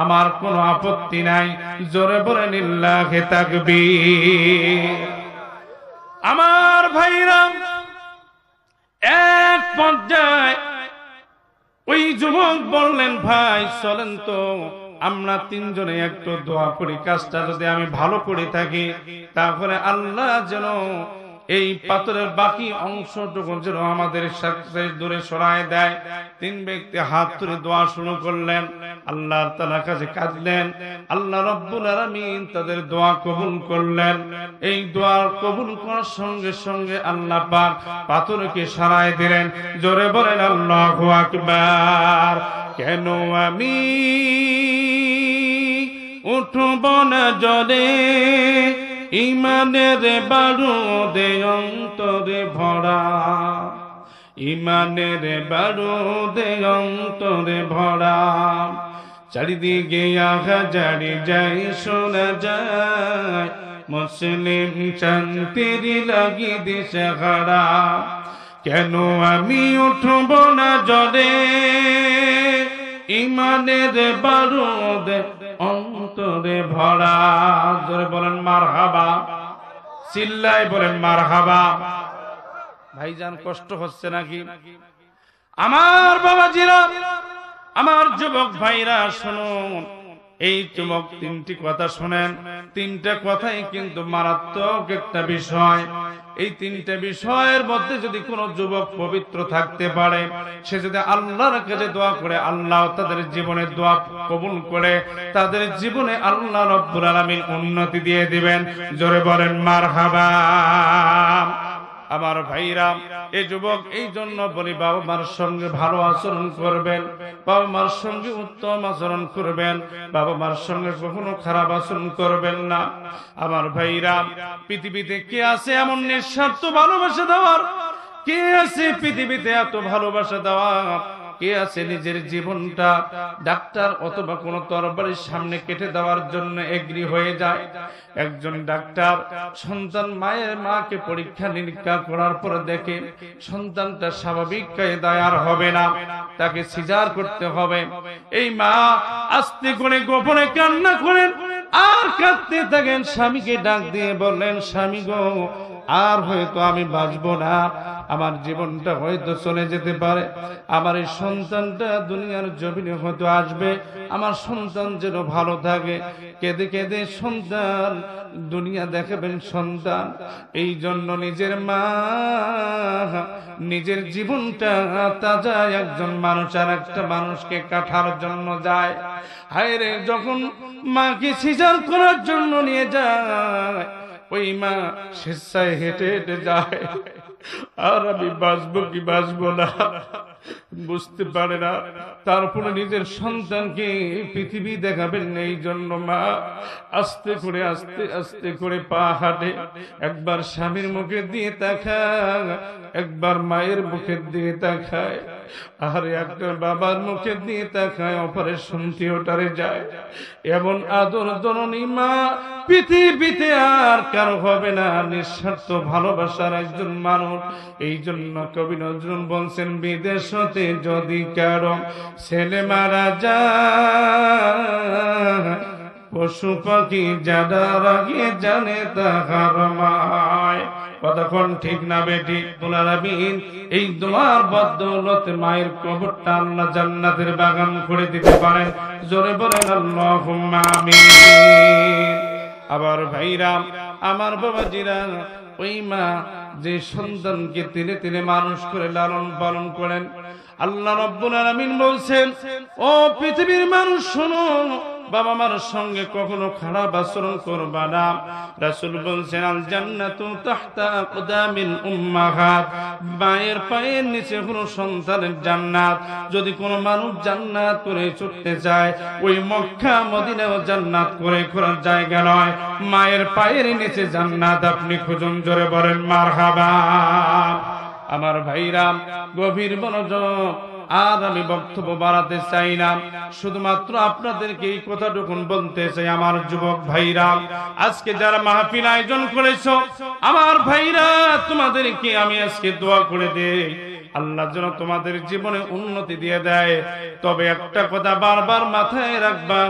আমার কোনো আপত্তি নাই। জোরে বলে লিল্লাহি তাকবীর। আমার ভাইরা, এক পর্যায়ে ওই যুবক বললেন, ভাই চলেন তো আমরা তিনজনে একটু দোয়া করি, কাজটা যদি আমি ভালো করে থাকি তাহলে আল্লাহ যেন এই পাথরের বাকি অংশটুকু যেন আমাদের সাথে দূরে সরায় দেয়। তিন ব্যক্তি হাত তুলে দোয়া শুরু করলেন, আল্লাহর তাআলার কাছে কাঁদলেন। আল্লাহ রাব্বুল আলামিন তাদের দোয়া কবুল করলেন। এই দোয়া কবুল করার সঙ্গে সঙ্গে আল্লাহ পাক পাথরকে সরায় দিলেন। জোরে বলেন আল্লাহু আকবার। কেন আমি উঠব না জলে, ইমানের বারুদে অন্তরে ভরা, ইমানের বারুদে অন্তরে ভরা। চারিদিকে আহাজারি যায়, শোনা যায় মুসলিম শান্তির লাগি দিশেহারা। কেন আমি উঠব না জলে, ইমানের বারুদ অন্তরে ভরা। জোরে বলেন মারহাবা, চিল্লায় বলেন মারহাবা। ভাইজান কষ্ট হচ্ছে নাকি? আমার বাবাজিরা, আমার যুবক ভাইরা শুনুন, এই যুবক তিনটি কথা শুনেন। তিনটা কথাই কিন্তু মারাত্মক একটা বিষয়। এই তিনটা বিষয়ের মধ্যে যদি কোনো যুবক পবিত্র থাকতে পারে, সে যদি আল্লাহর কাছে দোয়া করে, আল্লাহ তাদের জীবনে দোয়া কবুল করে, তাদের জীবনে আল্লাহ রাব্বুল আলামিন উন্নতি দিয়ে দিবেন। জোরে বলেন মারহাবা। আমার ভাইরা, এই যুবক এই জন্য বলি, বাবা মার সঙ্গে ভালো আচরণ করবেন, বাবা মার সঙ্গে উত্তম আচরণ করবেন, বাবা মার সঙ্গে কখনো খারাপ আচরণ করবেন না। আমার ভাইরা, পৃথিবীতে কে আছে এমন নিঃস্বার্থ ভালোবাসা দেওয়ার? কে আছে পৃথিবীতে এত ভালোবাসা দেওয়ার? কে আছে নিজের জীবনটা ডাক্তার অথবা কোন তরবারির সামনে কেটে দেওয়ার জন্য এগ্রি হয়ে যায়? একজন ডাক্তার সন্তান মাকে পরীক্ষা নিরীক্ষা করার পর দেখে সন্তানটা স্বাভাবিক কায়দায় আর হবে না, তাকে সিজার করতে হবে। এই মা আস্তে করে গোপনে কান্না করেন আর কাঁদতে থাকেন। স্বামীকে ডাক দিয়ে বললেন, স্বামী গো, আর হয়তো আমি বাঁচবো না, আমার জীবনটা হয়তো চলে যেতে পারে, আমার এই সন্তানটা দুনিয়ার জমিনে হয়তো আসবে, আমার সন্তান যেন ভালো থাকে। কেঁদে কেঁদে সন্তান দুনিয়া দেখাবেন সন্তান। এই জন্য নিজের মা নিজের জীবনটা তাজা একজন মানুষ আর একটা মানুষকে কাটার জন্য যায়। হায় রে, যখন মাকে সিজার করার জন্য নিয়ে যায়, ওই মা স্বেচ্ছায় হেঁটে হেঁটে যায়, আর আমি বাঁচবো কি বাঁচবো না, বুঝতে পারে না, তারপরে নিজের সন্তানকে পৃথিবী দেখাবেন এই জন্য মা আস্তে করে আস্তে আস্তে করে পা হাঁটে, একবার স্বামীর মুখের দিয়ে তাকায়, একবার মায়ের মুখের দিয়ে তাকায়, আর একবার বাবার মুখের দিয়ে তাকায়, অপারেশন থিয়েটারে যায়। এমন আদর জননী মা পৃথিবীতে আর কারো হবে না, নিঃস্বার্থ ভালোবাসার একজন মানুষ। এই জন্য কবি নজরুল বলছেন, বিদেশ হতে যদি কারো ছেলে মারা যায়, পশু পাখি জানার আগে জানে তাহার মায়। কতক্ষণ ঠিক না বেটি? তোলার আমিন এই দোয়ার বদৌলতে মায়ের কবরটা আল্লাহ জান্নাতের বাগান করে দিতে পারেন। জোরে বলেন আল্লাহুম্মা আমিন। আবার ভাইরা আমার বাবাজিরা, ওই মা যে সন্তানকে তিলে তিলে মানুষ করে লালন পালন করেন, আল্লাহ রাব্বুল আলামিন বলছেন, ও পৃথিবীর মানুষ শোনো, বাবা মার সঙ্গে কখনো খারাপ আচরণ করবা না। রাসূল বলছেন, আল জান্নাতু তাহতা আকদামিল উম্মাহাত, মায়ের পায়ের নিচে হলো সন্তানের জান্নাত। যদি কোনো মানুষ জান্নাত করে ছুটতে চায়, ওই মক্কা মদিনাও জান্নাত করে খোঁজার জায়গা নয়, মায়ের পায়ের নিচে জান্নাত আপনি খুঁজুন। জোরে বলেন মারহাবা। আমার ভাইরা গভীর মনোযোগ, আর আমি বক্তব্য বাড়াতে চাই না, শুধুমাত্র আপনাদেরকে এই কথাটুকু বলতে চাই। আমার যুবক ভাইরা, আজকে যারা মাহফিল আয়োজন করেছো, আমার ভাইরা তোমাদেরকে আমি আজকে দোয়া করে দেই, আল্লাহ যেন তোমাদের জীবনে উন্নতি দিয়ে দেয়। তবে একটা কথা বারবার মাথায় রাখবা,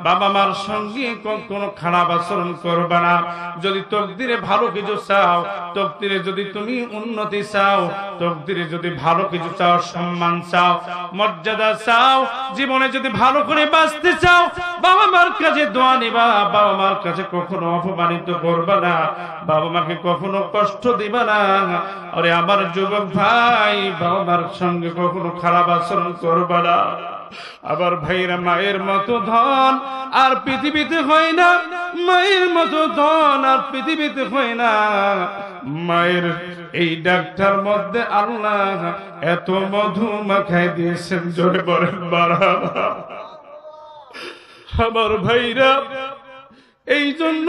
বাবা মার সঙ্গে কখনো খারাপ আচরণ করবা না। যদি তকদিরে ভালো কিছু চাও, তকদিরে যদি তুমি উন্নতি চাও, তকদিরে যদি ভালো কিছু চাও, সম্মান চাও, মর্যাদা চাও, জীবনে যদি ভালো করে বাঁচতে চাও, বাবা মার কাছে দোয়া নিবা। বাবা মার কাছে কখনো অপমানিত করবা না, বাবা মাকে কখনো কষ্ট দিবা না। আরে আমার যুবক ভাই, বাবা মার সঙ্গে কখনো খারাপ আচরণ করবা না। আবার ভাইরা, মায়ের মতো ধন আর পৃথিবীতে হয় না, মায়ের মতো ধন আর পৃথিবীতে হয় না। মায়ের এই ডাক্তার মধ্যে আল্লাহ এত মধু মাখায় দিয়েছেন। জোরে বলেন মারহাবা। আমার ভাইরা, এই জন্য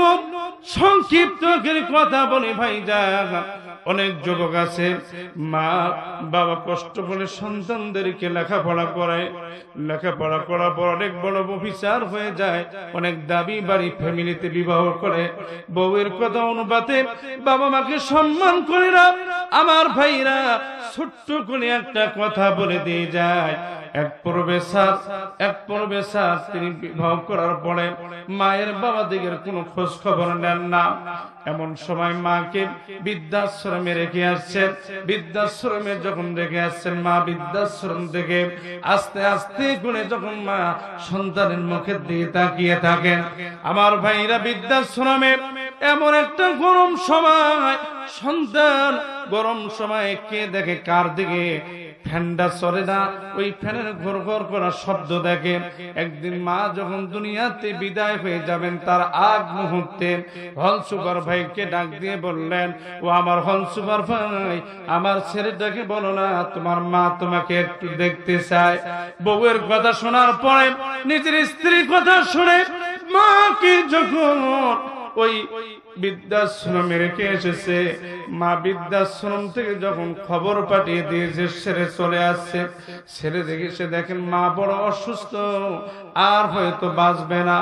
সংক্ষিপ্ত করে কথা বলে ভাই যা, অনেক যুবক আছে মা বাবা কষ্ট করে সন্তানদেরকে লেখাপড়া করায়, লেখাপড়া করার পর অনেক বড় অফিসার হয়ে যায়, অনেক দাবি বাড়ি ফ্যামিলিতে বিবাহ করে, বউয়ের কথা অনুপাতে বাবা মাকে সম্মান করে না। আমার ভাইরা, ছোট্ট করে একটা কথা বলে দিয়ে যায়, এক প্রফেসর তিনি বিবাহ করার পরে মায়ের বাবা দিকের কোনো খোঁজ খবর নেন না। এমন সময় মাকে বৃদ্ধাশ্রমে রেখে আসছেন। বৃদ্ধাশ্রমে যখন রেখে আসছেন, মা বৃদ্ধাশ্রম থেকে আস্তে আস্তে করে যখন মা সন্তানের মুখের দিকে তাকিয়ে থাকেন, আমার ভাইরা বৃদ্ধাশ্রমে এমন একটা গরম সময়, সন্তান গরম সময় কে দেখে কার দিকে? ফ্যানটা চলে না, ওই ফ্যানের ঘর ঘর করা শব্দ দেখেন। একদিন মা যখন দুনিয়াতে বিদায় হয়ে যাবেন, তার আগ মুহূর্তে হল সুপার ভাইকে ডাক দিয়ে বললেন, ও আমার হল সুপার ভাই, আমার ছেলেটাকে বলো না তোমার মা তোমাকে একটু দেখতে চায়। বউয়ের কথা শোনার পরে নিজের স্ত্রীর কথা শুনে মাকে যখন ওই বৃদ্ধাশ্রমে রেখে এসেছে, মা বৃদ্ধাশ্রম থেকে যখন খবর পাঠিয়ে দিয়েছে ছেড়ে চলে আসছে, ছেড়ে দেখে সে দেখেন মা বড় অসুস্থ, আর হয়তো বাঁচবে না।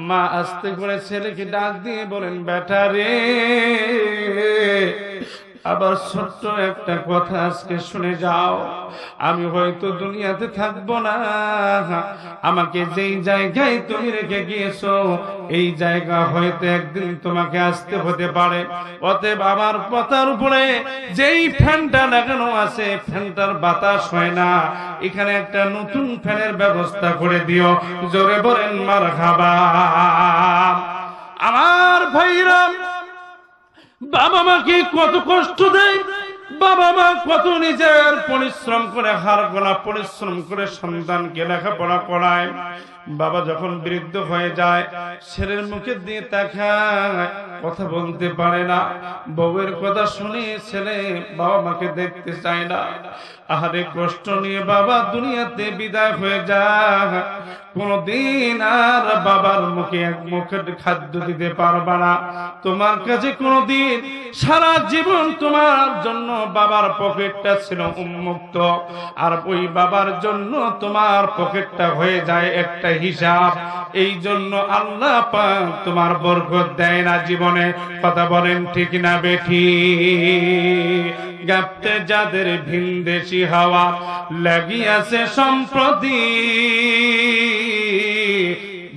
মা আস্তে করে ছেলেকে ডাক দিয়ে বলেন, বেটা রে, আবার ছোট্ট একটা কথা আজকে শুনে যাও, আমি হয়তো দুনিয়াতে থাকবো না, আমাকে যেই জায়গায় তুমি রেখে গিয়েছো এই জায়গা হয়তো একদিন তোমাকে আসতে হতে পারে। অতএব আমার পতার উপরে যেই ফ্যানটা লাগানো আছে, ফ্যানটার বাতাস হয় না, এখানে একটা নতুন ফ্যানের ব্যবস্থা করে দিও। জোরে বলেন মারহাবা। আমার ভাইরা, বাবা মাকে কত কষ্ট দেয়, বাবা মা কত নিজের পরিশ্রম করে, হাড় গলা পরিশ্রম করে সন্তানকে লেখাপড়া করায়। বাবা যখন বৃদ্ধ হয়ে যায় ছেলের মুখের দিয়ে তাকায়, কথা বলতে পারে না। বউয়ের কথা শুনে ছেলে বাবা মাকে দেখতে চায় না। আহারে কষ্ট নিয়ে বাবা দুনিয়াতে বিদায় হয়ে যায়। কোনদিন আর বাবার মুখে এক মুখের খাদ্য দিতে পারবা না। তোমার কাছে কোনদিন সারা জীবন তোমার জন্য বাবার পকেটটা ছিল উন্মুক্ত, আর ওই বাবার জন্য তোমার পকেটটা হয়ে যায় একটা হিসাব। এই জন্য আল্লাহ পাক তোমার বরকত দেয় না জীবনে। কথা বলেন ঠিক না বেঠি? গাপ্তে যাদের ভিনদেশি হাওয়া লাগিয়াছে সম্প্রতি,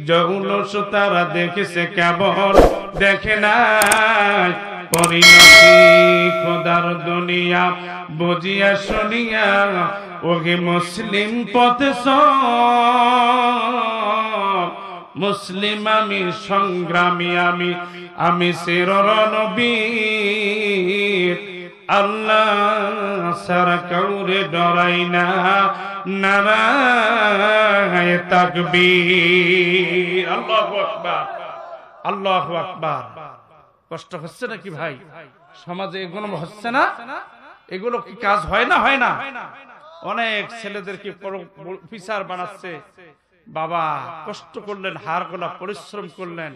জৌলস তারা দেখেছে কেবল, দেখে না পরিণতি। খোদার দুনিয়া বুঝিয়া শুনিয়া ওহে মুসলিম পথে মুসলিম আমি, সংগ্রামী আমি, আমি চিররণবীর। আল্লাহ সারা কাউরে ডরাই না, নারায়ে তাকবীর। আল্লাহু আকবার, আল্লাহু আকবার। কষ্ট হচ্ছে নাকি ভাই? সমাজে এগুলো হচ্ছে না? এগুলো কি কাজ হয় না? হয় না? অনেক ছেলেদেরকে অফিসার বানাচ্ছে। বাবা কষ্ট করলেন, হাড় গোলা পরিশ্রম করলেন,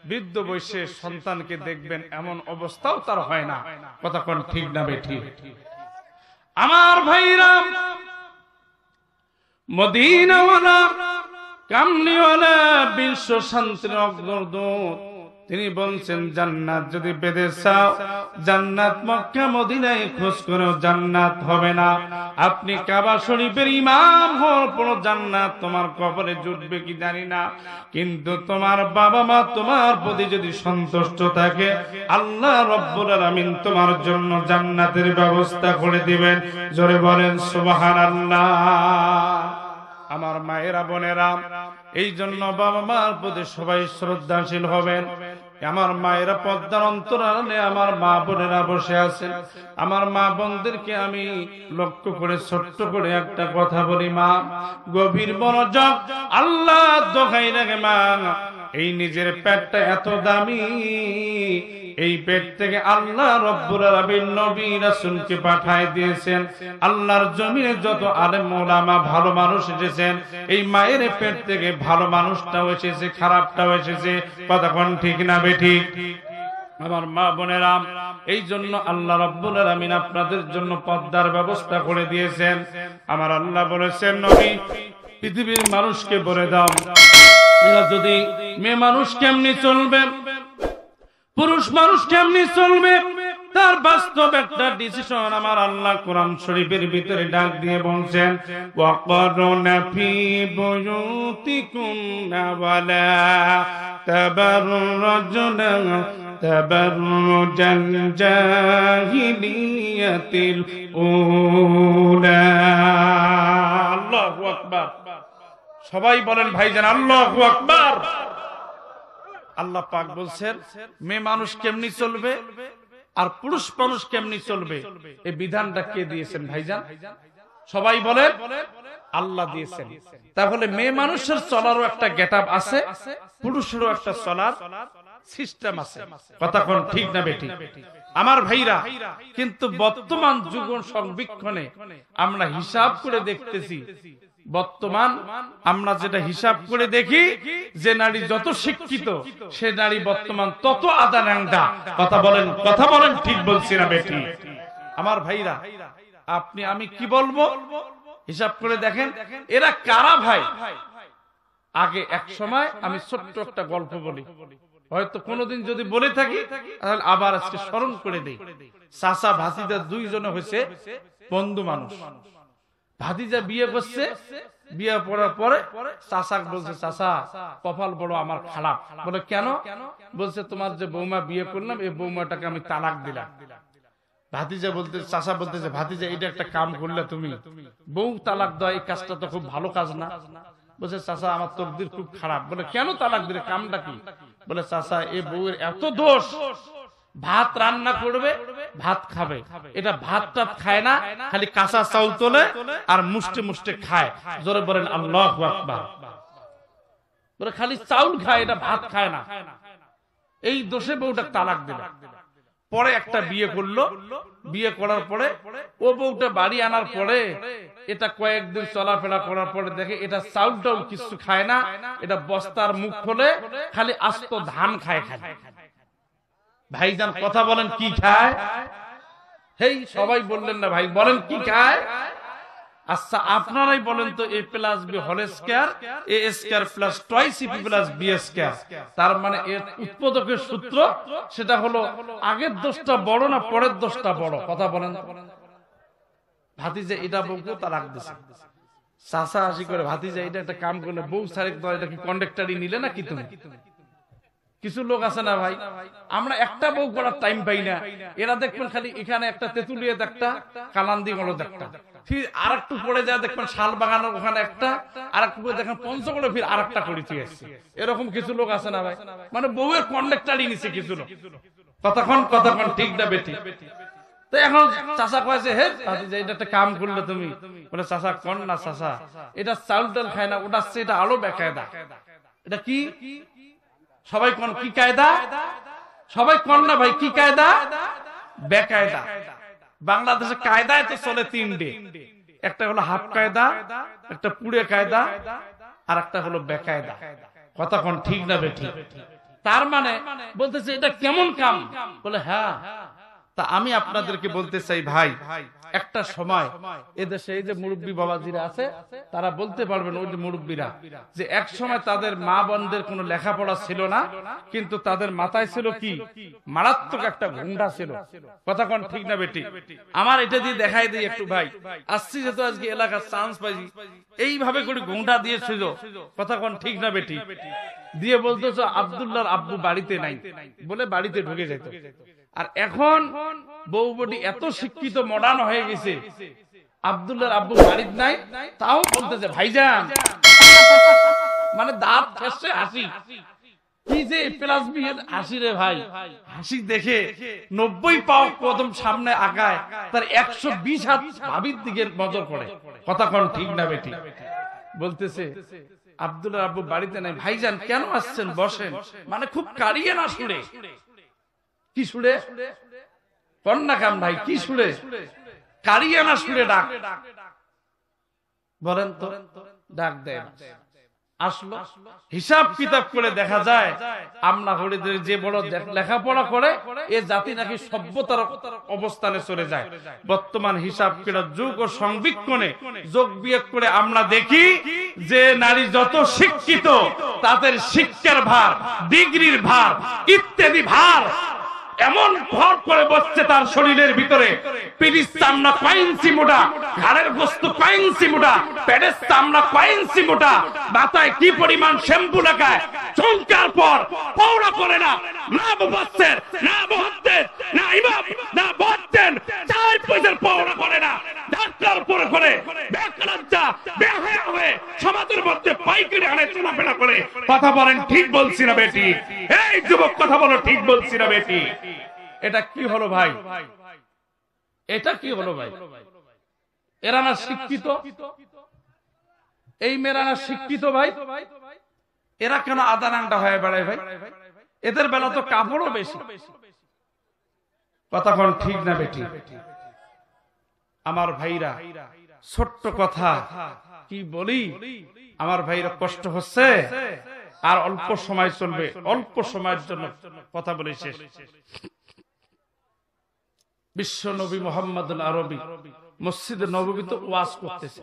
বৃদ্ধ বয়সে সন্তানকে দেখবেন এমন অবস্থাও তার হয় না। কথা কোন ঠিক না বেঠিক? আমার ভাইরা, মদিনাওয়ালা কামলিওয়ালা বিশ্ব শান্তির অগ্রদূত তিনি বলছেন, জান্নাত যদি পেতে চাও, জান্নাত মক্কা মদিনায় খোঁজ করো, জান্নাত হবে না। আপনি কাবা শরীফের ইমাম হওয়ার পর জান্নাত তোমার কবরে জুটবে কি জানি না, কিন্তু তোমার বাবা মা তোমার প্রতি যদি সন্তুষ্ট থাকে, আল্লাহ রব্বুল আলামিন তোমার জন্য জান্নাতের ব্যবস্থা করে দিবেন। জোরে বলেন সুবহানাল্লাহ। আমার মায়েরা বোনেরা, এই জন্য বাবা মার প্রতি সবাই শ্রদ্ধাশীল হবেন। আমার মায়েরা পর্দার অন্তরালে আমার মা বোনেরা বসে আছেন। আমার মা বোনদেরকে আমি লক্ষ্য করে ছোট্ট করে একটা কথা বলি, মা গভীর মনোযোগ, আল্লাহ দোহাই লাগে মা, এই নিজের পেটটা এত দামি, এই পেট থেকে আল্লাহ রব্বুল আলামিন নবী রাসূলকে পাঠিয়ে দিয়েছেন। আল্লাহর জমিনে যত আলেম ওলামা ভালো মানুষ এসেছেন, এই মায়ের পেট থেকে ভালো মানুষটাও এসেছে, খারাপটাও এসেছে। কথা কোন ঠিক না বেঠিক? আমার মা বোনেরা, এই জন্য আল্লাহ রাব্বুল আলামিন আপনাদের জন্য পর্দার ব্যবস্থা করে দিয়েছেন। আমার আল্লাহ বলেছেন, নবী পৃথিবীর মানুষকে বলে দাও, এরা যদি মেয়ে মানুষ কেমনি চলবে, পুরুষ মানুষ কেমনি চলবে, তার বাস্তব একটা ডিসিশন আমার আল্লাহ কোরআন শরীফের ভিতরে ডাক দিয়ে বলছেন, ওয়াকরুনা ফি বুয়ুতিকুন্না ওয়ালা তাবাররুজনা তাবাররুজাল জাহিলিয়াতিল উলা। আল্লাহু আকবার। সবাই বলেন ভাইজান আল্লাহু আকবার। আল্লাহ পাক বলছেন, মেয়ে মানুষ কেমনি চলবে আর পুরুষ মানুষ কেমনি চলবে, এই বিধানটা কে দিয়েছেন ভাইজান? সবাই বলেন আল্লাহ দিয়েছেন। তাহলে মেয়ে মানুষের চলারও একটা গেটআপ আছে, পুরুষেরও একটা চলার সিস্টেম আছে। কথা কোন ঠিক না বেঠিক? আমার ভাইরা, কিন্তু বর্তমান যুগ সংবিক্ষণে আমরা হিসাব করে দেখতেছি, বর্তমান আমরা যেটা হিসাব করে দেখি, যে নারী যত শিক্ষিত সে নারী বর্তমান তত আদা ন্যাংটা। কথা বলেন ঠিক বলছি না বেটি? আমার ভাইরা, আপনি আমি কি বলবো, হিসাব করে দেখেন এরা কারা ভাই। আগে এক সময় আমি ছোট্ট একটা গল্প বলি, হয়তো কোনোদিন যদি বলে থাকি তাহলে আবার আজকে স্মরণ করে দেই। চাচা ভাতিজা দুইজনে হয়েছে বন্ধু মানুষ। ভাতিজা বিয়ে করছে, বিয়ে পড়ার পরে চাচা বলছে, চাচা কপাল বড় আমার খারাপ। বলে কেন? বলছে তোমার যে বৌমা বিয়ে করলাম, এই বৌমাটাকে আমি তালাক দিলাম। ভাতিজা বলতে, চাচা বলতেছে, ভাতিজা এটা একটা কাম করলে তুমি, বউ তালাক দেওয়া এই কাজটা তো খুব ভালো কাজ না। বলছে চাচা আমার তকদির খুব খারাপ। বলে কেন তালাক দিলে, কামটা কি? বলে চাচা এই বউয়ের এত দোষ, ভাত রান্না করবে, ভাত খাবে, এটা ভাত টাত খায় না, খালি কাঁচা চাউল তোলে আর মুষ্টে মুষ্টে খায়। জোরে বলেন আল্লাহু আকবার। বলে খালি চাউল খায়, এটা ভাত খায় না। এই দোষে বউটা তালাক দিল। পরে একটা বিয়ে করলো, বিয়ে করার পরে ও বউটা বাড়ি আনার পরে এটা কয়েকদিন চলাফেরা করার পরে দেখে এটা চাউল টাউল কিছু খায় না, এটা বস্তার মুখ খোলে খালি আস্ত ধান খায়। ভাইজান কথা বলেন কি খায়? হেই সবাই বললেন না ভাই, বলেন কি খায়? আচ্ছা আপনারাই বলেন তো, a plus B whole square a square plus twice b plus b square, তার মানে এর উৎপাদকের সূত্র সেটা হলো আগের দোষটা বড় না পরের দোষটা বড়? কথা বলেন। ভাতিজা এটা বউকে তালাক দিছে, চাচা আসি করে ভাতিজা এটা একটা কাম করলে বউ সারেক দাও, এটা কি কন্ডাক্টরই নিলে নাকি তুমি? কিছু লোক আছে না ভাই, আমরা একটা বউ করার টাইম পাই না, এরা দেখবেন খালি এখানে একটা তেতুলিয়ে একটা কালান্দি গলো একটা, ফির আর একটু পরে যায় দেখবেন শাল বাগানোর ওখানে একটা, আর একটু পরে দেখেন পঞ্চগড়ে ফির আর একটা করিতে আসছে। এরকম কিছু লোক আছে না ভাই, মানে বউয়ের কন্ডাক্টরই নিছে কিছু লোক। কতক্ষণ ঠিক না বেটি? তো এখন চাচা কয়েছে, হে এটা একটা কাম করলে তুমি, বলে চাচা কন না চাচা, এটা চাউল টাল খায় না, ওটা এটা আলো বেকায়দা। এটা কি সবাই কোন কি কায়দা? সবাই কোন না ভাই কি কায়দা? বেকায়দা। বাংলাদেশে কায়দায় তো চলে তিনটে, একটা হলো হাফ কায়দা, একটা পুড়ে কায়দা, আর একটা হলো বেকায়দা। কথা কোন ঠিক না বেঠি? তার মানে বলতেছে এটা কেমন কাম? বলে হ্যাঁ। তা আমি আপনাদেরকে বলতে চাই ভাই, একটা সময় এদেশে এই যে মুরব্বী বাবাজিরা আছে তারা বলতে পারবেন, ওই যে মুরব্বীরা, যে এক সময় তাদের মা বোনদের কোনো লেখাপড়া ছিল না, কিন্তু তাদের মাথায় ছিল কি মারাত্মক একটা ঘুমটা ছিল। কথা কোন ঠিক না বেটি? আমার এটা দিয়ে দেখাই দিই একটু ভাই, আসছি যেহেতু আজকে এলাকার চান্স পাইছি, এইভাবে করে ঘুমটা দিয়েছিল। কথা কোন ঠিক না বেটি? দিয়ে বলতেছ আব্দুল্লাহর আব্বু বাড়িতে নাই, বলে বাড়িতে ঢুকে যেত। আর এখন বউ বডি এত শিক্ষিত মডার্ন হয়ে গেছে, আব্দুল্লাহর আব্বু বাড়িতে নাই, তাও বলতেছে ভাইজান, মানে দাঁত ফেসে হাসি। কি যে প্লাস বি এর হাসি রে ভাই, হাসি দেখে 90 পাও কদম সামনে আগায়, তার 120 হাত ভাবির দিকে নজর পড়ে। কথা কোন ঠিক না বেটি? বলতেছে আব্দুল্লাহর আব্বু বাড়িতে নাই, ভাইজান কেন আসছেন, বসেন। মানে খুব কারিয়ে না শুনে, কি শুনে কন্যা কাম ভাই, কি শুনে কারিয়ে না শুনে ডাক, বলেন তো ডাক দেয়। আসলো, হিসাব কিতাব করে দেখা যায় আমরা হরিদের যে বড় লেখাপড়া করে এ জাতি নাকি সভ্যতার অবস্থানে চলে যায়। বর্তমান হিসাব কিতাব যুগ ও সংবিক্ষণে যোগ বিয়োগ করে আমরা দেখি যে নারী যত শিক্ষিত তাদের শিক্ষার ভার, ডিগ্রির ভার ইত্যাদি ভার এমন ভর করে বসছে তার শরীরের ভিতরে, পিঠের চামড়া কয়েন্সি মোটা, ঘাড়ের গোস্ত কয়েন্সি মোটা, পেটের চামড়া কয়েন্সি মোটা, মাথায় কি পরিমাণ শ্যাম্পু লাগায়, চমকার পর পৌড়া করে না, না বাচ্চের না বহতেন না ইমাম না বহতেন, 4 পয়সার পৌড়া করে না, ঢাকার পরে করে বেকারজ্জা বেহায়া হয়ে সমাজের মধ্যে পাইকারি আনে চলাফেরা করে। কথা বলেন ঠিক বলছি না বেটি? এই যুবক কথা বলো, ঠিক বলছি না বেটি? এটা কি হলো ভাই? এটা কি হলো ভাই? এরা না শিক্ষিত, এই মেয়েরা না শিক্ষিত ভাই, এরা কেন আদানাংটা হয়ে বেড়ায় ভাই? এদের বেলা তো কাপড়ও বেশি। কথা কোন ঠিক না বেটি? আমার ভাইরা, ছোট্ট কথা কি বলি, আমার ভাইরা কষ্ট হচ্ছে, আর অল্প সময় চলবে, অল্প সময়ের জন্য কথা বলে শেষ। বিশ্ব নবী মুহাম্মদুল আরবি মসজিদে নববীতে ওয়াজ করতেছে।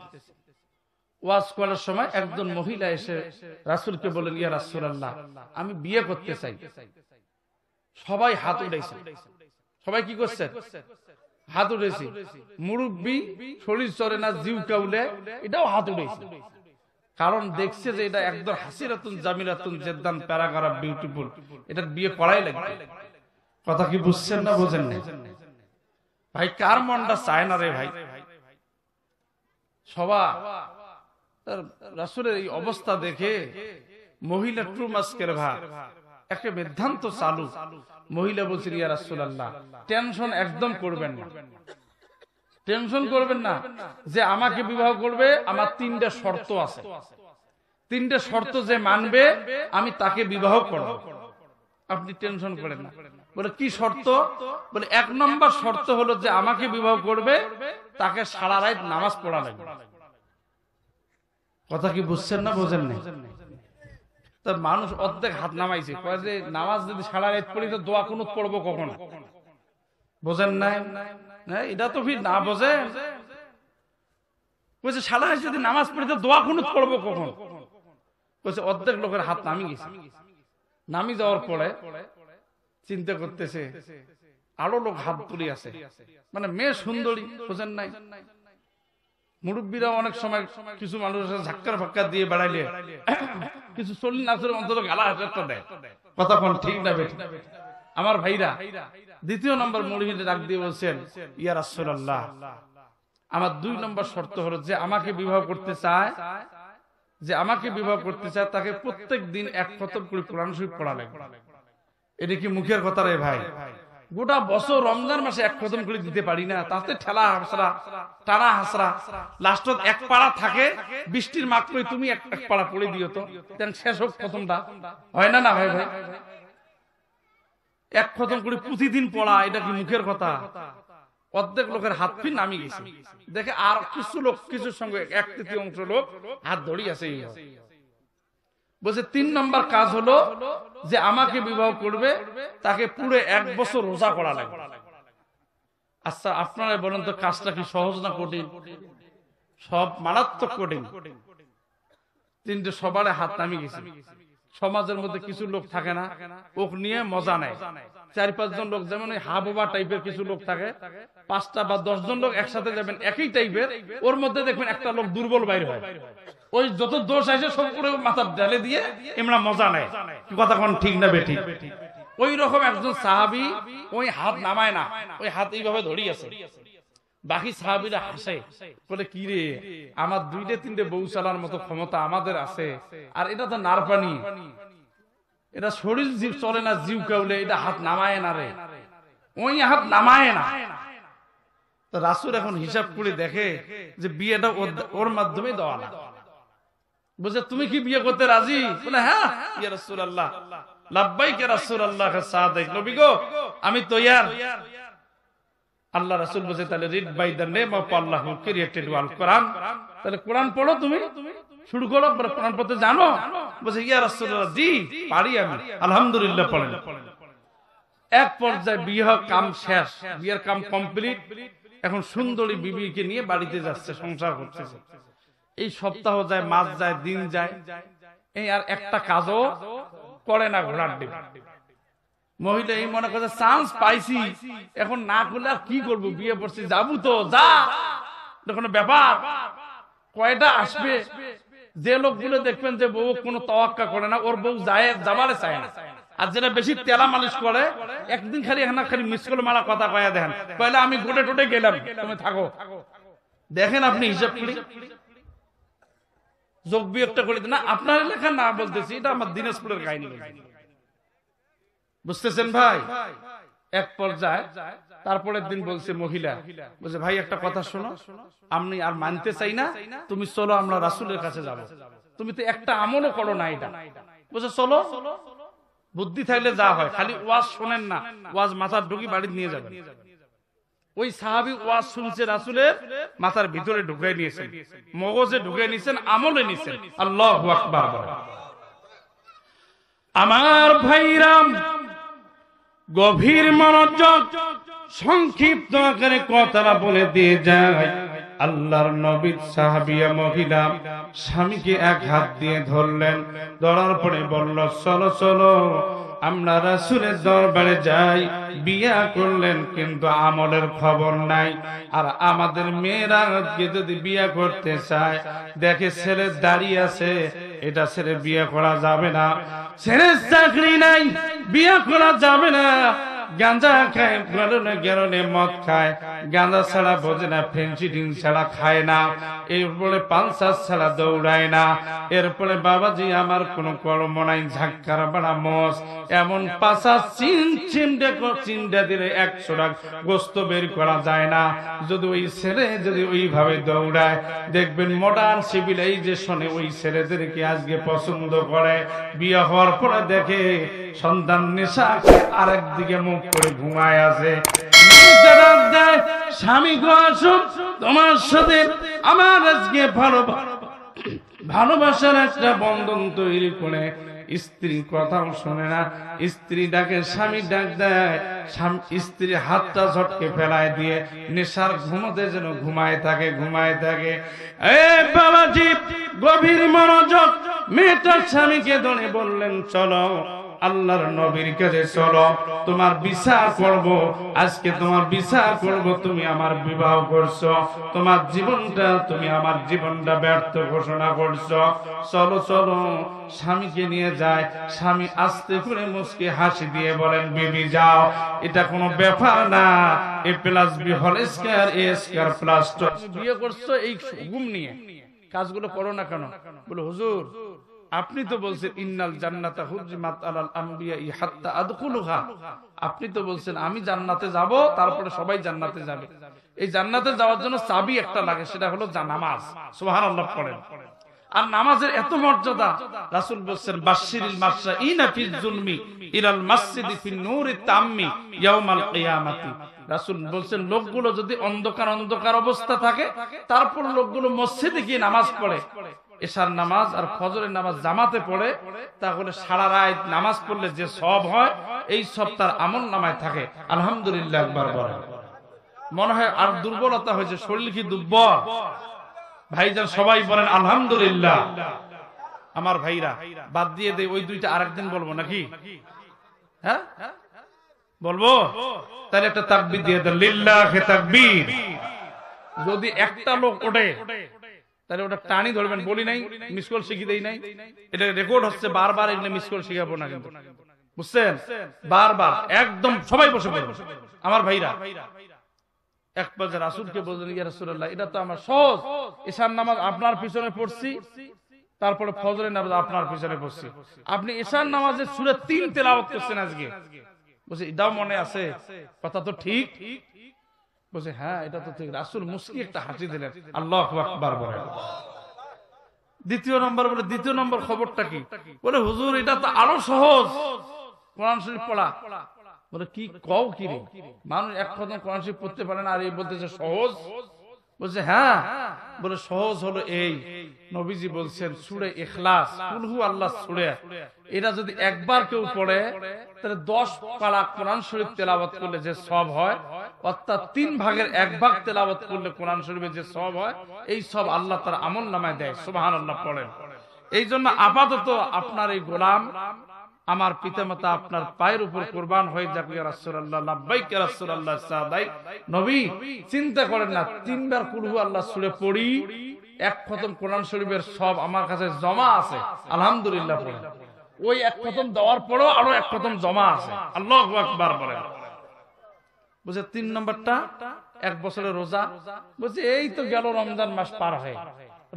ওয়াজ করার সময় একজন মহিলা এসে রাসূলকে বলেন, ইয়া রাসূলুল্লাহ, আমি বিয়ে করতে চাই। সবাই হাত উঠাইছে। সবাই কি করছে? হাত উঠেছে। মুরব্বী শরীর চরে না, জিউ কাউলে, এটাও হাত উঠেছে। কারণ দেখছে যে এটা একদম হাসিরাতুন জামিলাতুন জেদ্দান প্যারাগ্রাফ বিউটিফুল, এটা বিয়ে করাই লাগবে। কথা কি বুঝছেন না বোঝেন না ভাই? কার মনটা চায় না রে ভাই? সবাই রাসূলের এই অবস্থা দেখে মহিলা ট্রু মাস্কের ভাব একটা সিদ্ধান্ত চালু। মহিলা বলছিল, ইয়া রাসূলুল্লাহ, টেনশন একদম করবেন না, টেনশন করবেন না, যে আমাকে বিবাহ করবে আমার 3টা শর্ত আছে। তিনটে শর্ত যে মানবে আমি তাকে বিবাহ করব। আপনি টেনশন করেন না। বলে কি শর্ত? বলে 1 নম্বর শর্ত হলো যে আমাকে বিবাহ করবে তাকে সারা রাত নামাজ পড়া লাগবে। কথা কি বুঝছেন না বোঝেন না? তো মানুষ অর্ধেক হাত নামাইছে, কয় যে নামাজ যদি সারা রাত পড়ি তো দোয়া কুনুত পড়বো কখন? বোঝেন নাই? এটা তো ফির না বোঝে। কইছে সারা রাত যদি নামাজ পড়ি তো দোয়া কুনুত পড়বো কখন? কইছে অর্ধেক লোকের হাত নামি গেছে। নামি যাওয়ার পরে চিন্তা করতেছে আরো লোক হাত তুলি আছে, মানে মেয়ে সুন্দরী, বোঝেন নাই? মুরব্বীরা অনেক সময় কিছু মানুষের ঝাক্কার ফাক্কা দিয়ে বেড়াইলে কিছু চল্লি নাচের অন্তত গালা হাজারটা দেয়। কথা কোন ঠিক না বেঠিক? আমার ভাইরা 2 নম্বর মুরব্বীকে ডাক দিয়ে বলছেন, ইয়া রাসূলুল্লাহ, আমার 2 নম্বর শর্ত হলো যে আমাকে বিবাহ করতে চায়, তাকে প্রত্যেক দিন 1 খতম করে কোরআন শরীফ পড়া লাগবে। এটা কি মুখের কথা রে ভাই? গোটা বছর রমজান মাসে 1 খতম করে দিতে পারি না, তাতে ঠেলা হাসরা টানা হাসরা, লাস্টত 1 পারা থাকে, বৃষ্টির মাগ করে তুমি 1 পারা পড়ে দিও তো, শেষ হোক খতমটা। হয় না না ভাই? 1 খতম করে প্রতিদিন পড়া, এটা কি মুখের কথা? অর্ধেক লোকের হাত ফির নামি গেছে। দেখে আর কিছু লোক, কিছুর সঙ্গে 1/3 লোক হাত ধরি আছে। বলছে 3 নম্বর কাজ হলো যে আমাকে বিবাহ করবে তাকে পুরো 1 বছর রোজা করা লাগবে। আচ্ছা আপনারা বলেন তো কাজটা কি সহজ না কঠিন? সব মারাত্মক কঠিন। 3টে সবার হাত নামি গেছে। সমাজের মধ্যে কিছু লোক থাকে না, ওক নিয়ে মজা নেয়। 4-5 জন লোক, যেমন হাবুবা টাইপের কিছু লোক থাকে, 5টা বা 10 জন লোক একসাথে যাবেন একই টাইপের, ওর মধ্যে দেখবেন একটা লোক দুর্বল বাইর হয়। ওই যত দোষ আসে সব করে মাথা ঢালে দিয়ে এমরা মজা নেয়। কথা কোন ঠিক না বেঠিক? ওই রকম একজন সাহাবী ওই হাত নামায় না, ওই হাত এইভাবে ধরি আছে। বাকি সাহাবীরা হাসে, বলে কি রে, আমার 2-3টে বউ চালার মতো ক্ষমতা আমাদের আছে, আর এটা তো নারপানি, এটা শরীর জীব চলে না, জীব কাউলে, এটা হাত নামায় না রে, ওই হাত নামায় না। তো রাসূল এখন হিসাব করে দেখে যে বিয়েটা ওর মাধ্যমে দেওয়া না। বুঝে তুমি কি বিয়ে করতে রাজি? বলে হ্যাঁ ইয়া রাসূলুল্লাহ, লাব্বাইক ইয়া রাসূলুল্লাহ, সাদিক নবী গো আমি তৈয়ার। আল্লাহ রাসূল বলে তাহলে read by the name of Allah who created ওয়াল কোরআন, তাহলে কোরআন পড়ো, তুমি শুরু করো, কোরআন পড়তে জানো? বলে ইয়া রাসূলুল্লাহ জি পারি আমি, আলহামদুলিল্লাহ পড়েন। এক পর্যায়ে বিয়ের কাম শেষ, বিয়ের কাম কমপ্লিট। এখন সুন্দরী বিবিকে নিয়ে বাড়িতে যাচ্ছে, সংসার করতেছে। এই সপ্তাহ যায়, মাস যায়, দিন যায়, এই আর একটা কাজও করে না ঘোড়ার ডিম। মহিলা এই মনে করছে চান্স পাইছি, এখন না করলে আর কি করবো, বিয়ে পড়ছি, যাবো তো যা, কোনো ব্যাপার। কয়টা আসবে যে লোকগুলো দেখবেন যে বউ কোনো তোয়াক্কা করে না, ওর বউ যায় যাবারে চায় না। আর যেটা বেশি তেলা মালিশ করে, একদিন খালি খালি মিস করে মারা কথা কয়া দেখেন, কয়লা আমি গোটে টোটে গেলাম, তুমি থাকো। দেখেন আপনি হিসাব করি যোগ বিয়োগটা করে না, আপনার লেখা না বলতেছি, এটা আমার দিনাজপুরের কাহিনী, বুঝতেছেন ভাই? এক পর্যায়ে তারপরের দিন বলছে মহিলা, বলছে ভাই একটা কথা শোনো, আমি আর মানতে চাই না, তুমি চলো আমরা রাসূলের কাছে যাব। তুমি তো একটা আমলও করো না এটা। বলছে চলো, বুদ্ধি থাকলে যা হয়, খালি ওয়াজ শোনেন না, ওয়াজ মাথার ঢুকি বাড়ি নিয়ে যাবেন। ওই সাহাবী ওয়াজ শুনছে, রাসূলের মাথার ভিতরে ঢুকাই নিয়েছেন, মগজে ঢুকাই নিয়েছেন, আমলে নিয়েছেন। আল্লাহু আকবার। আমার ভাইরাম গভীর মনোযোগ, সংক্ষিপ্ত আকারে কথাটা বলে দিয়ে যায়। আল্লাহর নবীর সাহাবিয়া মহিলা স্বামীকে 1 হাত দিয়ে ধরলেন, ধরার পরে বলল চলো চলো আমরা রাসূলের দরবারে যাই। বিয়া করলেন কিন্তু আমলের খবর নাই। আর আমাদের মেয়েরা যদি বিয়া করতে চায়, দেখে ছেলে দাঁড়িয়ে আছে, এটা ছেলে বিয়া করা যাবে না, ছেলের চাকরি নাই, বিয়া করা যাবে না। গাঁজা খায়, গেরনে মদ খায়, গাঁজা ছাড়া বোঝে না, ফেন্সিডিং ছাড়া খায় না, এরপরে পালসার ছাড়া দৌড়ায় না, এরপরে বাবাজি আমার কোনো কর্ম নাই, ঝাক্কার বাড়া মস, এমন পাশা চিন্তা দিলে 100 টাকা গোস্ত বের করা যায় না। যদি ওই ছেলে যদি ওইভাবে দৌড়ায়, দেখবেন মডার্ন সিভিলাইজেশনে ওই ছেলেদেরকে আজকে পছন্দ করে। বিয়ে হওয়ার পরে দেখে সন্তান নেশা আরেক দিকে মুখ করে ঘুমায় আছে। স্বামী গো আসো, তোমার সাথে আমার আজকে ভালোবাসার একটা বন্ধন তৈরি করে। স্ত্রী কথাও শোনে না, স্ত্রী ডাকে, স্বামী ডাক দেয়, স্ত্রী হাতটা ঝটকে ফেলায় দিয়ে নেশার ঘুমোতে যেন ঘুমায় থাকে। এ বাবাজি গভীর মনোযোগ, মেয়েটার স্বামীকে ধরে বললেন চলো আল্লাহর নবীর কাছে চলো, তোমার বিচার করব, আজকে তোমার বিচার করব, তুমি আমার বিবাহ করছো, তোমার জীবনটা তুমি আমার জীবনটা ব্যর্থ ঘোষণা করছো, চলো চলো। স্বামীকে নিয়ে যায়, স্বামী আস্তে করে মুচকি হাসি দিয়ে বলেন বিবি যাও, এটা কোনো ব্যাপার না, এ প্লাস বি হোল স্কয়ার এ স্কয়ার প্লাস 2। বিয়ে করছো এই হুকুম নিয়ে কাজগুলো করো না কেন? বলে হুজুর আপনি তো বলছেন ইন্নাল জান্নাতা হুররিমাত আলাল আমবিয়া হাত্তা আদখুলুহা, আপনি তো বলছেন আমি জান্নাতে যাব, তারপরে সবাই জান্নাতে যাবে। এই জান্নাতে যাওয়ার জন্য চাবি একটা লাগে, সেটা হলো নামাজ। সুবহানাল্লাহ পড়েন। আর নামাজের এত মর্যাদা, রাসূল বলেন বাশশিরিল মাশাইনা ফিজ জুলমি ইলাল মাসজিদি ফিন নূরি তাম্মি ইয়াউমাল কিয়ামাতি। রাসূল বলেন লোকগুলো যদি অন্ধকার অবস্থা থাকে, তারপর লোকগুলো মসজিদে গিয়ে নামাজ পড়ে, এশার নামাজ আর ফজরের নামাজ জামাতে পড়ে, তাহলে সারা রাত নামাজ পড়লে যে সওয়াব হয়, এই সব তার আমলনামায় থাকে। আলহামদুলিল্লাহ একবার বলেন। মনে হয় আর দুর্বলতা হয়েছে, শরীর কি দুর্বল? ভাইজান সবাই বলেন আলহামদুলিল্লাহ। আমার ভাইরা বাদ দিয়ে দেয়, ওই দুইটা আরেকদিন বলবো নাকি? হ্যাঁ বলবো? তাহলে একটা তাকবীর দিয়ে দেন, লিল্লাহি তাকবীর। যদি একটা লোক ওঠে তাহলে ওটা টানি ধরবেন, বলি নাই মিস কল শিখিয়ে দেই নাই, এটা রেকর্ড হচ্ছে, বারবার এগুলো মিস কল শিখাবো না কিন্তু, বুঝছেন? বারবার একদম সবাই বসে পড়বে আমার ভাইরা। এক পর্যায়ে রাসূলকে বললেন ইয়া রাসূলুল্লাহ, এটা তো আমার সহজ, এশার নামাজ আপনার পিছনে পড়ছি, তারপরে ফজরের নামাজ আপনার পিছনে পড়ছি, আপনি এশার নামাজের সূরা 3 তেলাওয়াত করছেন আজকে। বলছে এটাও মনে আছে? কথা তো ঠিক। বলছে হ্যাঁ এটা তো ঠিক। রাসূল মুস্কি একটা হাসি দিলেন, আল্লাহু আকবার বলেন। দ্বিতীয় নম্বর খবরটা কি? বলে হুজুর এটা তো আরো সহজ, কোরআন শরীফ পড়া। বলে কি কও কি রে, মানুষ এক খতম কোরআন শরীফ পড়তে পারে না আর এই বলতেছে সহজ? বলছে হ্যাঁ। বলে সহজ হলো এই, নবীজি বলছেন সূরা ইখলাস, কুল হু আল্লাহ সূরা, এটা যদি একবার কেউ পড়ে তাহলে 10 পারা কোরআন শরীফ তেলাওয়াত করলে যে সওয়াব হয়, অর্থাৎ 3 ভাগের 1 ভাগ তেলাওয়াত করলে কোরআন শরীফে যে সওয়াব হয়, এই সব আল্লাহ তার আমলনামায় দেয়। সুবহানাল্লাহ পড়েন। এই জন্য আপাতত আপনার এই গোলাম, আমার পিতামাতা আপনার পায়ের উপর কুরবান হয়ে যাক ইয়া রাসূলুল্লাহ, লাব্বাইক ইয়া রাসূলুল্লাহ, সাদাই নবী। চিন্তা করেন না, 3 বার কুল হু আল্লাহ সূরা পড়ি, 1 খতম কোরআন শরীফের সব আমার কাছে জমা আছে, আলহামদুলিল্লাহ পড়েন। ওই 1 খতম দেওয়ার পরেও আরো 1 খতম জমা আছে, আল্লাহু আকবার বলেন। বুঝে 3 নম্বরটা 1 বছরের রোজা। বুঝে এই তো গেল রমজান মাস পার হয়ে,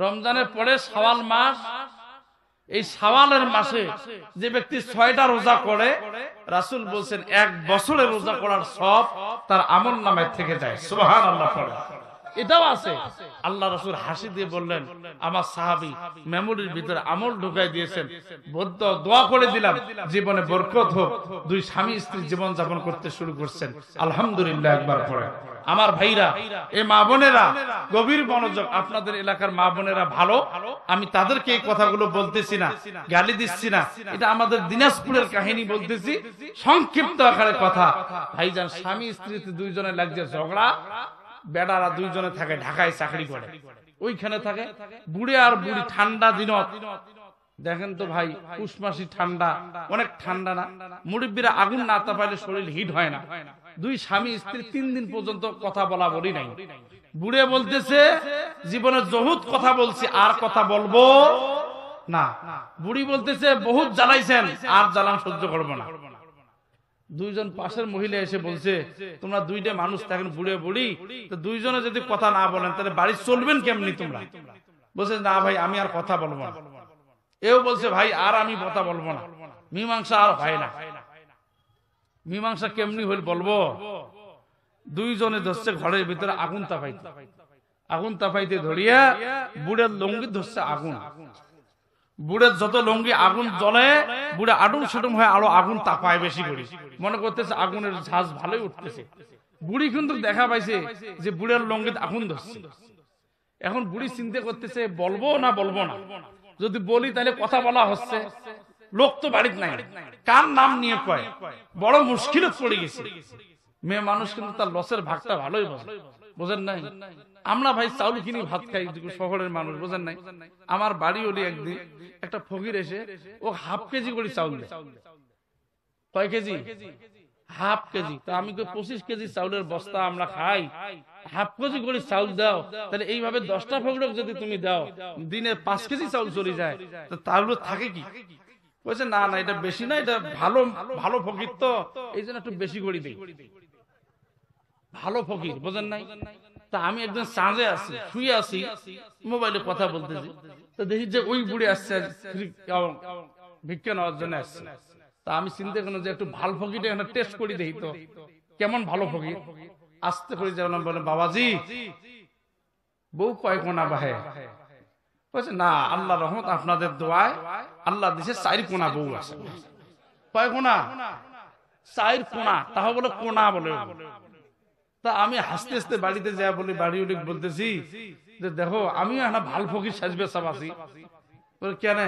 রমজানের পরে শাওয়াল মাস, এই শাওয়ালের মাসে যে ব্যক্তি 6টা রোজা করে, রাসূল বলেন 1 বছরের রোজা করার সব তার আমলনামায় থেকে যায়। সুবহানাল্লাহ পড়েন। এটাও আছে। আল্লাহ রাসূল হাসি দিয়ে বললেন, আমার সাহাবী মেমোরির ভিতরে আমল ঢুকাই দিয়েছেন, বদ্ধ দোয়া করে দিলাম জীবনে বরকত হোক, 2 স্বামী স্ত্রী জীবন যাপন করতে শুরু করছেন, আলহামদুলিল্লাহ একবার পড়ে। আমার ভাইরা, এই মা বোনেরা গভীর মনোযোগ, আপনাদের এলাকার মা বোনেরা ভালো, আমি তাদেরকে এই কথাগুলো বলতেছি না, গালি দিচ্ছি না, এটা আমাদের দিনাজপুরের কাহিনী বলতেছি, সংক্ষিপ্ত আকারে কথা। ভাইজান স্বামী স্ত্রীতে 2 জনে লাগছে ঝগড়া, বেড়ারা 2 জনে থাকে ঢাকায় চাকরি করে, ওইখানে থাকে, বুড়ে আর বুড়ি ঠান্ডা দিনত, দেখেন তো ভাই পুষ মাসি ঠান্ডা, অনেক ঠান্ডা না, মুরব্বীরা আগুন না তাপাইলে শরীর হিট হয় না। 2 স্বামী স্ত্রী 3 দিন পর্যন্ত কথা বলা বলি নাই। বুড়ে বলতেছে জীবনে বহুত কথা বলছি, আর কথা বলবো না। বুড়ি বলতেছে বহুত জ্বালাইছেন, আর জ্বালান সহ্য করবো না। দুইজন পাশের মহিলা এসে বলছে তোমরা দুইটা মানুষ থাকেন বুড়ে বুড়ি, তো দুইজনে যদি কথা না বলেন তাহলে বাড়ি চলবেন কেমনি তোমরা? বলছে না ভাই আমি আর কথা বলবো না। এও বলছে ভাই আর আমি কথা বলবো না, মীমাংসা আর হয় না। মীমাংসা কেমনি হইল বলবো? দুইজনে ধরছে ঘরের ভিতরে আগুন তাপাইতে, আগুন তাপাইতে ধরিয়া বুড়ের লঙ্গি ধরছে আগুন। বুড়ের যত লঙ্গি আগুন জ্বলে, বুড়ে আডুম সাডুম হয়ে আরো আগুন তাপায় বেশি করে, মনে করতেছে আগুনের ঝাঁজ ভালোই উঠতেছে। বুড়ি কিন্তু দেখা পাইছে যে বুড়ের লঙ্গিতে আগুন ধরছে। এখন বুড়ি চিন্তা করতেছে বলবো না বলবো না, যদি বলি তাহলে কথা বলা হচ্ছে, লোক তো বাড়িতে নাই, কার নাম নিয়ে কয়, বড় মুশকিলত পড়ে গেছে। মেয়ে মানুষ কিন্তু তার লসের ভাগটা ভালোই বোঝে, বোঝেন নাই? আমরা ভাই চাউল কিনি ভাত খাই, শহরের মানুষ, বোঝেন নাই? আমার বাড়ি হলি একদিন একটা ফকির এসে ও হাফ কেজি করে চাউল দেয়। কয় কেজি? Half KG. তা আমি 25 কেজি চাউলের বস্তা আমরা খাই, হাফ কেজি করে চাউল দাও, তাহলে এইভাবে 10টা ফকিরক যদি তুমি দাও, দিনে 5 কেজি চাউল চলে যায়, তাহলে থাকে কি? বলছে না না এটা বেশি না, এটা ভালো ভালো ফকির তো এই জন্য একটু বেশি করে দেই। ভালো ফকির, বোঝেন নাই? তা আমি একজন চাঁদে আছি, শুয়ে আছি, মোবাইলে কথা বলতেছি, তো দেখি যে ওই বুড়ি আসছে ভিক্ষা নেওয়ার জন্য আসছে। তা আমি চিন্তা করলাম যে একটু ভালো ফকিরটা এখানে টেস্ট করে দেখি তো কেমন ভালো ফকির। আস্তে করে যেমন বলে বাবাজি বউ কয় কোনা বাহে? বলছে না আল্লাহ রহমত আপনাদের দোয়ায় আল্লাহ দিছে 4 কোনা বউ আছে। কয় কোনা? 4 কোনা। তাহলে বলে কোনা বলে। তা আমি হাসতে হাসতে বাড়িতে যা বলি, বাড়ি উঠে বলতেছি যে দেখো আমিও একটা ভাল ফকির সাজবে সব আছি। বলে কেন?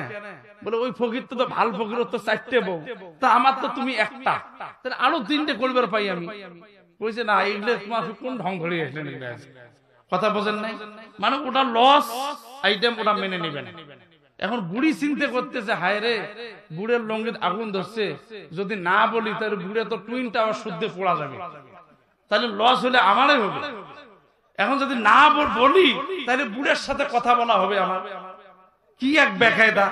বলে ওই ফকির তো ভাল ফকির তো 4টে বউ, তা আমার তো তুমি একটা, তাহলে আরো 3টে করবার পাই আমি। বলছে না এইগুলো তোমার কোন ঢং ধরে আসলেন, কথা বোঝেন নাই? মানে ওটা লস আইটেম, ওটা মেনে নিবেন। এখন বুড়ি চিন্তা করতেছে হায় রে বুড়ের লঙ্গিত আগুন ধরছে, যদি না বলি তাহলে বুড়ে তো টুইন টাওয়ার শুদ্ধে পড়া যাবে, তাহলে লস হলে আমারই হবে। এখন যদি না বলি তাহলে বুড়ের সাথে কথা বলা হবে আমার, কি এক বেকায়দা।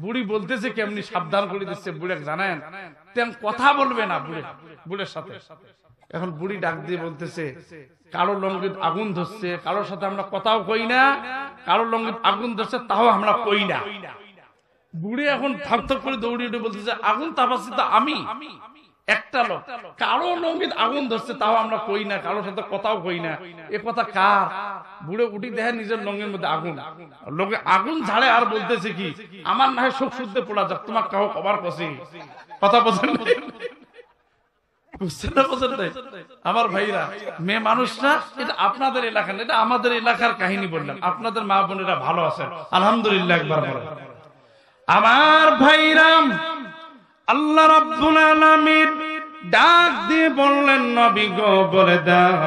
বুড়ি বলতেছে কেমনি সাবধান করে দিচ্ছে বুড়ে, জানেন তেমন কথা বলবে না বুড়ের সাথে। এখন বুড়ি ডাক দিয়ে বলতেছে কারো লঙ্গিত আগুন ধরছে, কারোর সাথে আমরা কথাও কই না, কারো লঙ্গিত আগুন ধরছে তাও আমরা কই না। বুড়ি এখন থক থক করে দৌড়ে উঠে বলতেছে আগুন তাপাচ্ছি তো আমি একটা লোক, কারো লঙ্গিত আগুন ধরছে তাও আমরা কই না, কারোর সাথে কথাও কই না, এ কথা কার? বুড়ে উঠি দেখে নিজের লঙ্গের মধ্যে আগুন, লোকে আগুন ঝাড়ে আর বলতেছে কি আমার না হয় সুখ শুদ্ধে পড়া যাক, তোমার কাউ কবার কষি। কথা বোঝেন আমার ভাইরা? মেয়ে মানুষরা এটা আপনাদের এলাকা না, এটা আমাদের এলাকার কাহিনী বললাম। আপনাদের মা বোনেরা ভালো আছেন আলহামদুলিল্লাহ, একবার বলেন। আমার ভাইরাম আল্লাহ রাব্বুল আলামিন ডাক দিয়ে বললেন নবী গো বলে দাও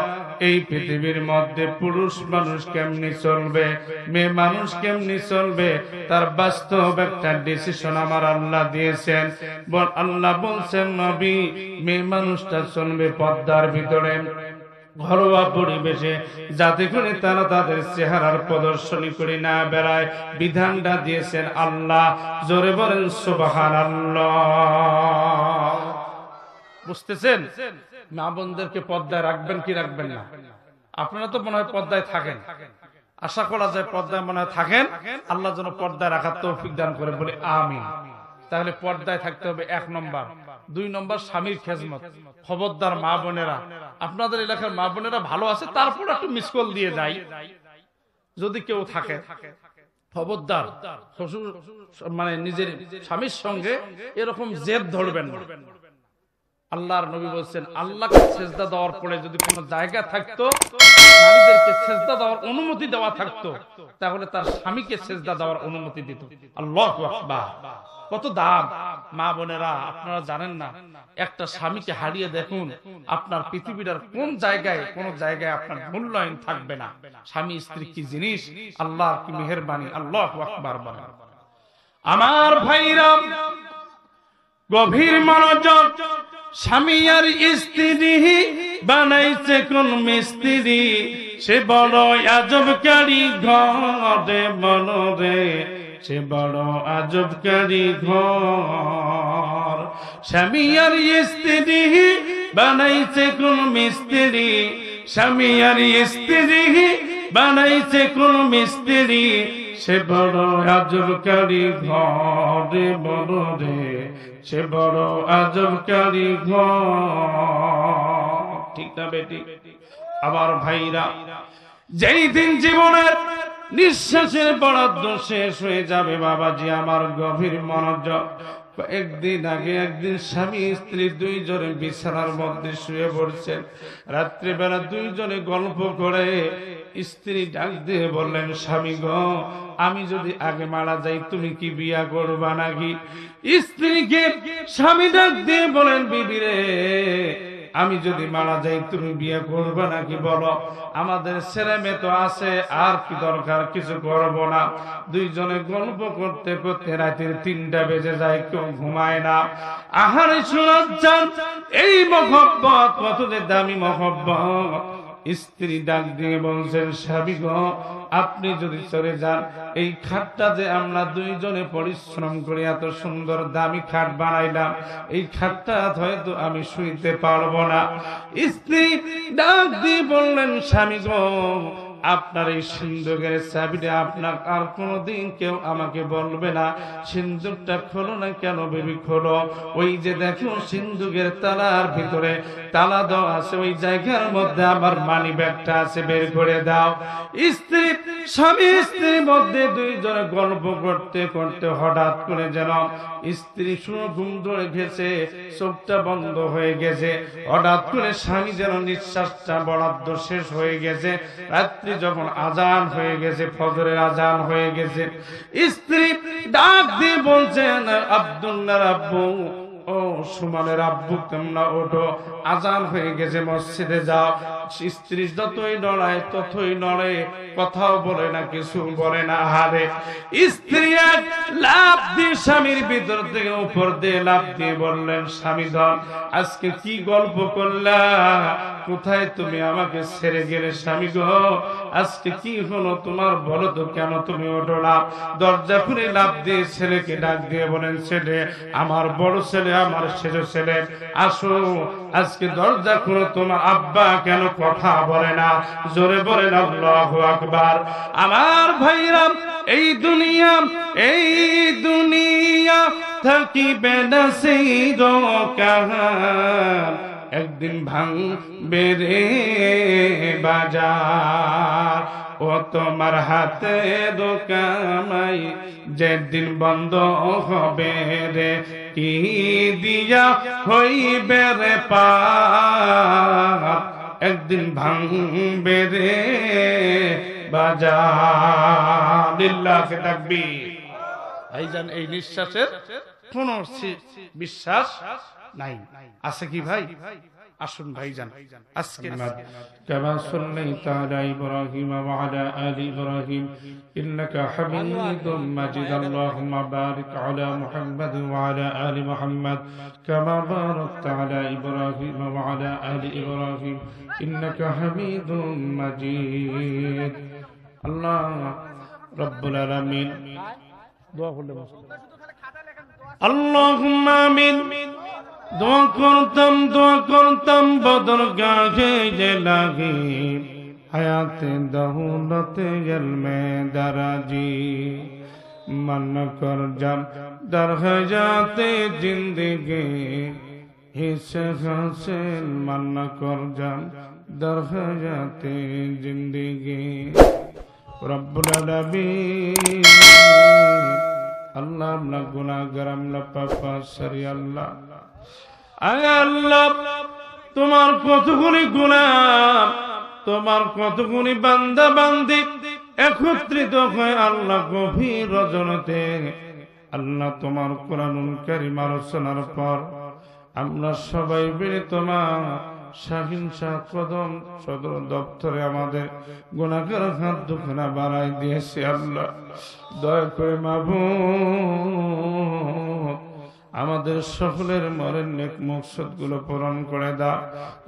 এই পৃথিবীর মধ্যে পুরুষ মানুষ কেমনি চলবে, মেয়ে মানুষ কেমনি চলবে, তার বাস্তব একটা ডিসিশন আমার আল্লাহ দিয়েছেন। আল্লাহ বলছেন নবী মেয়ে মানুষটা চলবে পর্দার ভিতরে, ঘরোয়া পরিবেশে, যাতে করে তারা তাদের চেহারার প্রদর্শনী করে না বেড়ায়, বিধানটা দিয়েছেন আল্লাহ। জোরে বলেন সুবহানাল্লাহ। বুঝতেছেন? মা বোনদেরকে পর্দায় রাখবেন কি রাখবেন না? আপনারা তো মনে হয় পর্দায় থাকেন, আশা করা যায় পর্দায় মনে হয় থাকেন। আল্লাহ যেন পর্দায় রাখার তৌফিক দান করে, বলে আমিন। তাহলে পর্দায় থাকতে হবে 1 নম্বর। 2 নম্বর স্বামীর খেজমত। খবরদার মা বোনেরা, আপনাদের এলাকার মা বোনেরা ভালো আছে তারপর একটু মিস কল দিয়ে যাই যদি কেউ থাকে। খবরদার শ্বশুর মানে নিজের স্বামীর সঙ্গে এরকম জেদ ধরবেন না। আল্লাহর নবী বলছেন আল্লাহকে সেজদা দেওয়ার পরে যদি কোনো জায়গা থাকতো নারীদেরকে সেজদা দেওয়ার অনুমতি দেওয়া থাকতো, তাহলে তার স্বামীকে সেজদা দেওয়ার অনুমতি দিত। আল্লাহু আকবার। কত দাম মা বোনেরা, আপনারা জানেন না। একটা স্বামীকে হারিয়ে দেখুন আপনার পৃথিবীর কোন জায়গায় আপনার মূল্যায়ন থাকবে না। স্বামী স্ত্রী কি জিনিস, আল্লাহর কি মেহেরবানি। আল্লাহু আকবার বলেন। আমার ভাইরা গভীর মনোযোগ। স্বামী আর স্ত্রী বানাইছে কোন মিস্ত্রি, সে বড় আজব কারিগর বলো রে, সে বড় আজব কারিগর। স্বামী আর স্ত্রী বানাইছে কোন মিস্ত্রি, স্বামী আর স্ত্রী বানাইছে কোন মিস্ত্রি, সে বড় আজব কারিগর রে বড় রে, সে বড় আজব কারিগর। ঠিক না বেটি? আমার ভাইরা, যেই দিন জীবনের নিঃশ্বাসের বরাদ্দ শেষ হয়ে যাবে বাবাজি, আমার গভীর মনোযোগ, একদিন আগে একদিন স্বামী স্ত্রী দুইজনে বিছানার মধ্যে শুয়ে পড়ছেন। রাত্রিবেলা দুইজনে গল্প করে স্ত্রী ডাক দিয়ে বললেন, স্বামী গো, আমি যদি আগে মারা যাই তুমি কি বিয়া করবা নাকি? স্ত্রীকে স্বামী ডাক দিয়ে বলেন, বিবি রে, আমি যদি মারা যাই তুমি বিয়ে করবে নাকি বলো? আমাদের ছেলে মেয়ে তো আছে, আর কি দরকার, কিছু করব না। দুইজনে গল্প করতে করতে রাতের 3টা বেজে যায়, কেউ ঘুমায় না। আহারে শোনার যান, এই মহব্বত কত যে দামি মহব্বত। স্ত্রী ডাক দিয়ে বলছেন, স্বামী গো, আপনি যদি চলে যান, এই খাটটা যে আমরা দুইজনে পরিশ্রম করে এত সুন্দর দামি খাট বানাইলাম, এই খাটটা হয়তো আমি শুইতে পারবো না। স্ত্রী ডাক দিয়ে বললেন, স্বামী গো, আপনার এই সিন্দুকের চাবিটা আপনার আর কোনোদিন কেউ আমাকে বলবে না। সিন্দুকটা খোলো না কেন বেবি, খোলো। ওই যে দেখো সিন্দুকের তালার ভিতরে তালা দেওয়া আছে, ওই জায়গার মধ্যে আমার মানি ব্যাগটা আছে, বের করে দাও। স্ত্রী, স্বামী স্ত্রীর মধ্যে দুইজনে গল্প করতে করতে হঠাৎ করে যেন স্ত্রী শুনো ঘুম ধরে গেছে, চোখটা বন্ধ হয়ে গেছে। হঠাৎ করে স্বামী যেন নিঃশ্বাসটা বরাদ্দ শেষ হয়ে গেছে। রাত্রি যখন আজান হয়ে গেছে, ফজরের আজান হয়ে গেছে, স্ত্রী ডাক দিয়ে বলছেন, আব্দুল্লাহর আব্বু, ও সুমনের আব্বু, তোমরা ওঠো, আজান হয়ে গেছে, মসজিদে যাও। স্ত্রী যতই নড়ায় ততই নড়ে, কথাও বলে না, কিছু বলে না। হারে স্ত্রী এক লাফ দিয়ে স্বামীর ভিতর থেকে উপর দিয়ে লাফ দিয়ে বললেন, স্বামী ধন, আজকে কি গল্প করলা? কোথায় তুমি আমাকে ছেড়ে গেলে স্বামী গো? আজকে কি হলো তোমার, বলো তো, কেন তুমি ওঠো না? দরজা খুলে লাফ দিয়ে ছেলেকে ডাক দিয়ে বলেন, ছেলে, আমার বড় ছেলে, আমার শেষ ছেলে, আসো, আজকে দরজা খুলো, তোমার আব্বা কেন কথা বলে না? জোরে বলেন আল্লাহু আকবার। আমার ভাইরা, এই দুনিয়া থাকিবে না চিরকাল, একদিন ভাঙবে রে বাজার, ও তোমার হাতে কামাই যেদিন বন্ধ হবে রে, কি দিয়া হইবে রে পার, একদিন ভাঙবে রে বাজার। লিল্লাহি তাকবীর। ভাইজান, এই নিঃশ্বাসের কোন বিশ্বাস নাই, আছে কি ভাই? আসুন ভাইজান, আজকে কামা সাল্লাইতা আলা ইব্রাহিম ওয়া আলা আলি ইব্রাহিম ইন্নাকা হামিদুম মাজিদ। আল্লাহুম্মা বারিক আলা মুহাম্মাদ ওয়া আলা আলি মুহাম্মাদ কামা বারাকতা আলা ইব্রাহিম ওয়া আলা আলি ইব্রাহিম ইন্নাকা হামিদুম মাজিদ। আল্লাহ রাব্বুল আলামিন, দোয়া করলে আল্লাহুম্মা আমিন। দোয়া করতাম বদর গাহে যে লাগে, হায়াতে দৌলতে ইলমে দারাজি, मन कर जब दर जाते जिंदगी हिस्से हासिल मन कर जब दर जाते जिंदगी रब्बुल आलामीन अल्लाह अपना गुनाहगार আমরা পাপা সরি আল্লাহ আয় আল্লাহ তোমার কতগুলি গুনাহ তোমার কতগুলি বান্দা বান্দি একত্রিত হয়ে আল্লাহ গভীর রজনীতে আল্লাহ তোমার কোরআনুল কারীম আলোচনার পর আমরা সবাই মিলে তোমার শাহিন শাহ কদম সদর দপ্তরে আমাদের গুনাহগার হাত দুখানা বাড়াই দিয়েছে আল্লাহ দয়া করে মাবুদ আমাদের সকলের মনের নেক মকসদ গুলো পূরণ করে দাও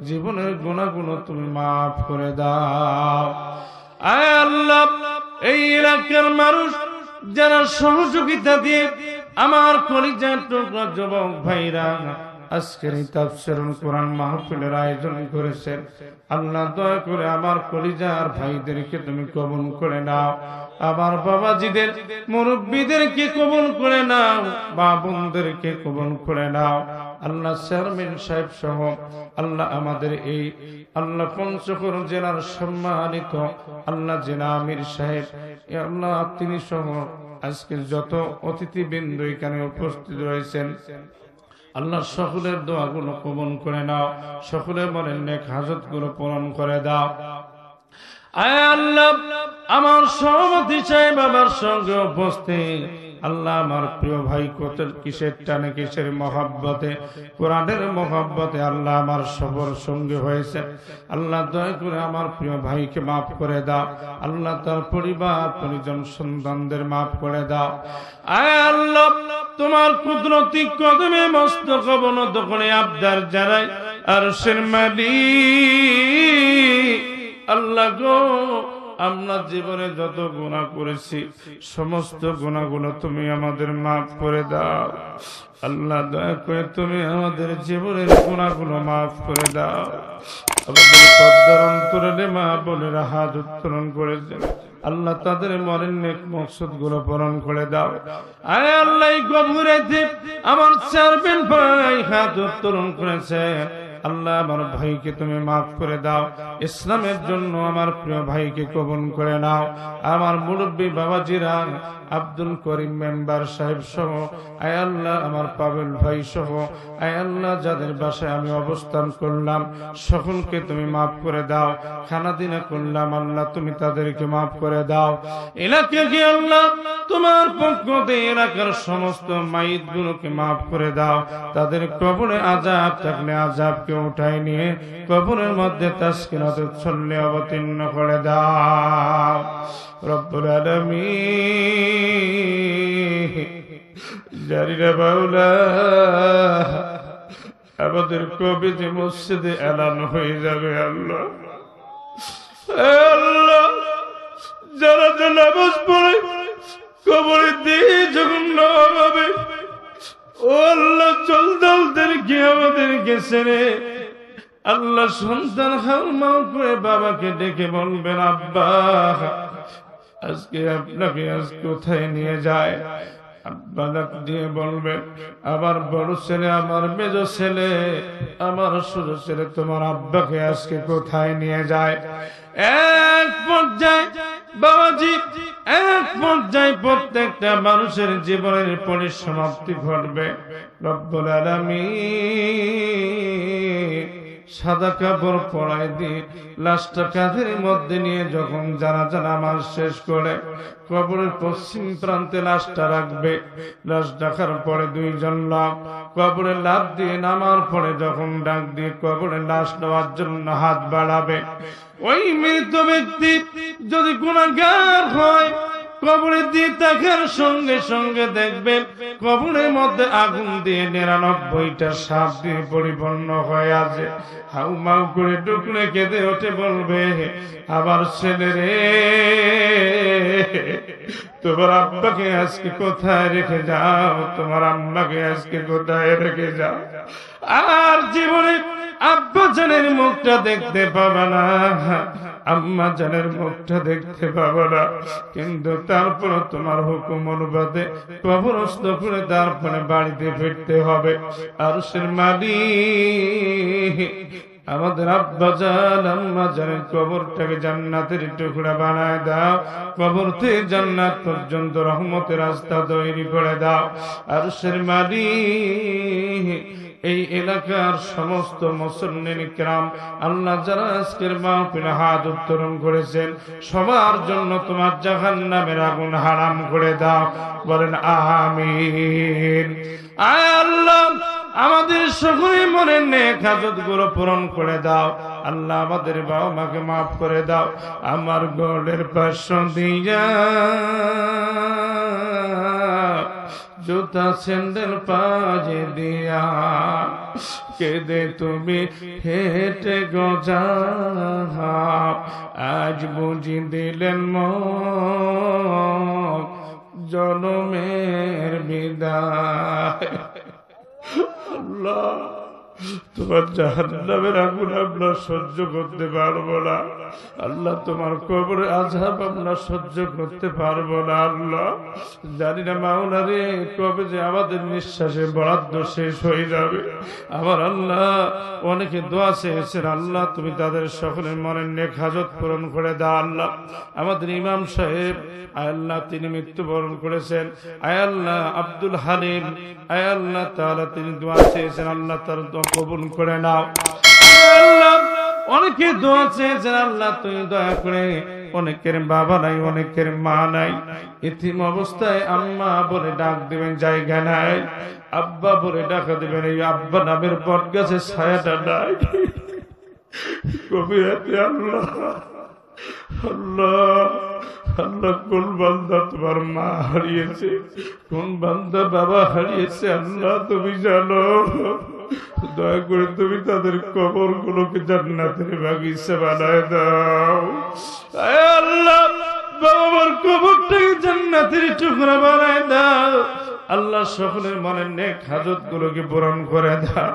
জীবনের গুনাহগুলো তুমি মাফ করে দাও আয় আল্লাহ এই এলাকার মানুষ যারা সহযোগিতা দিয়ে আমার কলিজার টুকরা যুবক ভাইরা আজকের এই তাফসীরুল কোরআন মাহফিলের আয়োজন করেছেন, আল্লাহ দয়া করে আমার কলিজার ভাইদেরকে তুমি কবুল করে নাও, আমার বাবাজিদের মুরব্বীদেরকে কবুল করে নাও, মা বোনদেরকে কবুল করে নাও। আল্লাহ চেয়ারম্যান সাহেব সহ আল্লাহ আমাদের এই আল্লাহ পঞ্চগড় জেলার সম্মানিত আল্লাহ জেলা আমির সাহেব আল্লাহ তিনি সহ আজকে যত অতিথিবৃন্দ এখানে উপস্থিত রয়েছেন, আল্লাহ সকলের দোয়াগুলো কবুল করে নাও, সকলের মনের নেক হাজতগুলো পূরণ করে দাও। আয় আল্লাহ, আমার সভাপতি সাহেব আমার সঙ্গে উপস্থিত আল্লাহ আমার প্রিয় ভাই কোতের কিসের টানে কিসের মহব্বতে কোরআনের মহব্বতে আল্লাহ আমার সবর সঙ্গে হয়েছে, আল্লাহ দয়া করে আমার প্রিয় ভাইকে মাফ করে দাও, আল্লাহ তার পরিবার পরিজন সন্তানদের মাফ করে দাও। আয় আল্লাহ, তোমার কুদরতি কদমে মস্তক অবনত করে আবদার জানাই আরশের মালিক আল্লাহ গো, আমরা জীবনে যত গুনাহ করেছি সমস্ত গুনাহগুলো তুমি আমাদের মাফ করে দাও। আল্লাহ দয়া করে তুমি আমাদের জীবনের গুনাহগুলো মাফ করে দাও। আমাদের কদ্দর অন্তরে মা বোনেরা হাত উত্তোলন করেছেন, আল্লাহ তাদের মনের নেক মকসদ গুলো পূরণ করে দাও। আয় আল্লাহ, গভীরেতে আমার চেয়ারম্যান ভাই হাত উত্তোলন করেছে, আল্লাহ আমার ভাইকে তুমি মাফ করে দাও, ইসলামের জন্য আমার প্রিয় ভাইকে কবুল করে নাও। আমার মুরব্বী বাবাজিরা আব্দুল করিম মেম্বার সাহেব সহ আয় আল্লাহ আমার পাবেল ভাই সহ আয় আল্লাহ যাদের বাসায় আমি অবস্থান করলাম সকলকে তুমি মাফ করে দাও। খানা দিনা করলাম আল্লাহ তুমি তাদেরকে মাফ করে দাও। এলাকাকে আল্লাহ তোমার পক্ষ থেকে এলাকার সমস্ত মাইত গুলোকে মাফ করে দাও। তাদের কবরে আযাব থাকলে আযাবকে উঠাই নিয়ে কবরের মধ্যে তাসকিনাতুল ছল্লে অবতীর্ণ করে দাও। রব্বুল আলামিন জারিরা বাউলা আমাদের কবে যে মসজিদে এলান হয়ে যাবে আল্লাহ, আল্লাহ যারা যে নামাজ পড়ে কবরে দিয়ে যখন নামাবে ও আল্লাহ চলদালদেরকে আমাদেরকে ছেড়ে আল্লাহ সন্তান হাউমাউ করে বাবাকে ডেকে বলবেন আব্বা আজকে আপনাকে আজ কোথায় নিয়ে যায়। আব্বা ডাক দিয়ে বলবে আমার বড় ছেলে আমার মেজ ছেলে আমার ছোট ছেলে তোমার আব্বাকে আজকে কোথায় নিয়ে যায়। এক পর্যায়ে বাবাজি এক পর্যায়ে প্রত্যেকটা মানুষের জীবনের পরিসমাপ্তি ঘটবে। রব্বুল আলামিন সাদা কাপড় পরাই দিয়ে লাশটা কাঁধের মধ্যে নিয়ে যখন জানাজা নামাজ শেষ করে কবরের পশ্চিম প্রান্তে লাশটা রাখবে। লাশ রাখার পরে দুইজন লোক কবরে লাফ দিয়ে নামার পরে যখন ডাক দিয়ে কবরে লাশ নেওয়ার জন্য হাত বাড়াবে, ওই মৃত ব্যক্তি যদি গুনাহগার হয় কবরে দিয়ে তাকার সঙ্গে সঙ্গে দেখবেন কবরের মধ্যে আগুন দিয়ে 99টা সাপ দিয়ে পরিপূর্ণ হয়ে আছে। হাউমাউ করে টুকরে কেঁদে ওঠে বলবে আবার ছেলে রে তোমার আব্বাকে আজকে কোথায় রেখে যাও, তোমার আম্মাকে আজকে কোথায় রেখে যাও। আর জীবনে আব্বা জানের মুখটা দেখতে পাবা না, আম্মা জানের মুখটা দেখতে পাবো না, কিন্তু তারপর তোমার হুকুম অনুপাতে কবরস্থ করে তারপরে বাড়িতে ফিরতে হবে। আরশের মালিক আমাদের আব্বা জান আম্মা জানের কবরটাকে জান্নাতের টুকরা বানায় দাও, কবর থেকে জান্নাত পর্যন্ত রহমতের রাস্তা তৈরি করে দাও। আরশের মালিক এই এলাকার সমস্ত মুসল্লিন কিরাম আল্লাহ যারা আজকের মাহফিলে হাত উত্তোলন করেছেন সবার জন্য তোমার জাহান্নামের আগুন হারাম করে দাও, বলেন আমিন। আয় আল্লাহ আমাদের সকলের মনের নেক হাজতগুলো পূরণ করে দাও। আল্লাহ আমাদের বাবা মাকে মাফ করে দাও। আমার গোলের পাশ দিয়া জুতা স্যান্ডেল পায়ে দিয়া কেঁদে তুমি হেঁটে গজা আজ বুঝি দিলেন জনমের বিদায়। আল্লাহ তোমার জাহান্নামের আগুন আমরা সহ্য করতে পারবো না আল্লাহ, তোমার কবরের আযাব আমরা সহ্য করতে পারবো না আল্লাহ। জানি না মাওলা রে কবে যে আমাদের নিঃশ্বাসে বরাদ্দ শেষ হয়ে যাবে। আমার আল্লাহ অনেকে দোয়া চেয়েছেন আল্লাহ, তুমি তাদের সকলের মনের নেক হাজত পূরণ করে দাও আল্লাহ। আমাদের ইমাম সাহেব আয় আল্লাহ তিনি মৃত্যুবরণ করেছেন, আয় আল্লাহ আব্দুল হালিম, আয় আল্লাহ তাআলা তিনি দোয়া চেয়েছেন আল্লাহ তার দোয়া কবুল করে নাও আল্লাহ। অনেকে দোয়া চেয়েছেন আল্লাহ তুমি দয়া করে, অনেকের বাবা নাই, অনেকের মা নাই, এতিম অবস্থায় আম্মা বলে ডাক দিবেন জায়গা নাই, আব্বা বলে ডাকা দিবেন এই আব্বা নামের বট গাছে ছায়াটা নাই। কবিরাতে আল্লাহ আল্লাহ আল্লাহ কোন বান্দা তোমার মা হারিয়েছে, কোন বান্দা বাবা হারিয়েছে আল্লাহ তুমি জানো। দয়া করে তুমি তাদের কবর গুলোকে জান্নাতের বাগিচা বানায় দাও। আল্লাহ বাবার কবরটাকে জান্নাতের টুকরা বানায় দাও আল্লাহ। সকলের মনের নেক হাজত গুলোকে পূরণ করে দাও।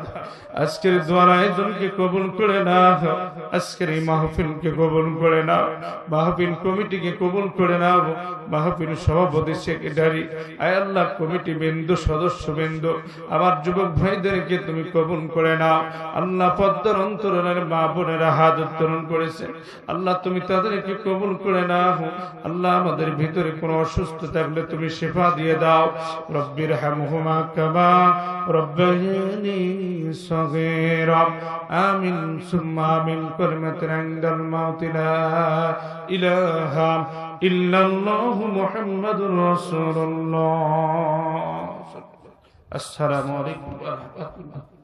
আজকের দোয়ার আয়োজনকে কবুল করে নাও, আজকের এই মাহফিলকে কবুল করে নাও, মাহফিল কমিটিকে কবুল করে নাও, মাহফিল সভাপতি সেক্রেটারি আয় আল্লাহ কমিটি বিন্দু সদস্য বিন্দু আমার যুবক ভাইদেরকে তুমি কবুল করে নাও আল্লাহ। পদ্মার অন্তরের মা বোনেরা হাত উত্তোলন করেছে আল্লাহ, তুমি তাদেরকে কবুল করে নাও আল্লাহ। আমাদের ভিতরে কোনো অসুস্থ থাকলে তুমি শিফা দিয়ে দাও। রব্বির হামহুমা কামা রব্বায়ানি সগীরা আমিন সুম্মা আমিন কালিমাতুন ইনদাল মাউতি লা ইলাহা ইল্লাল্লাহু মুহাম্মাদুর রাসূলুল্লাহ। আসসালামু আলাইকুম ওয়া রাহমাতুল্লাহ।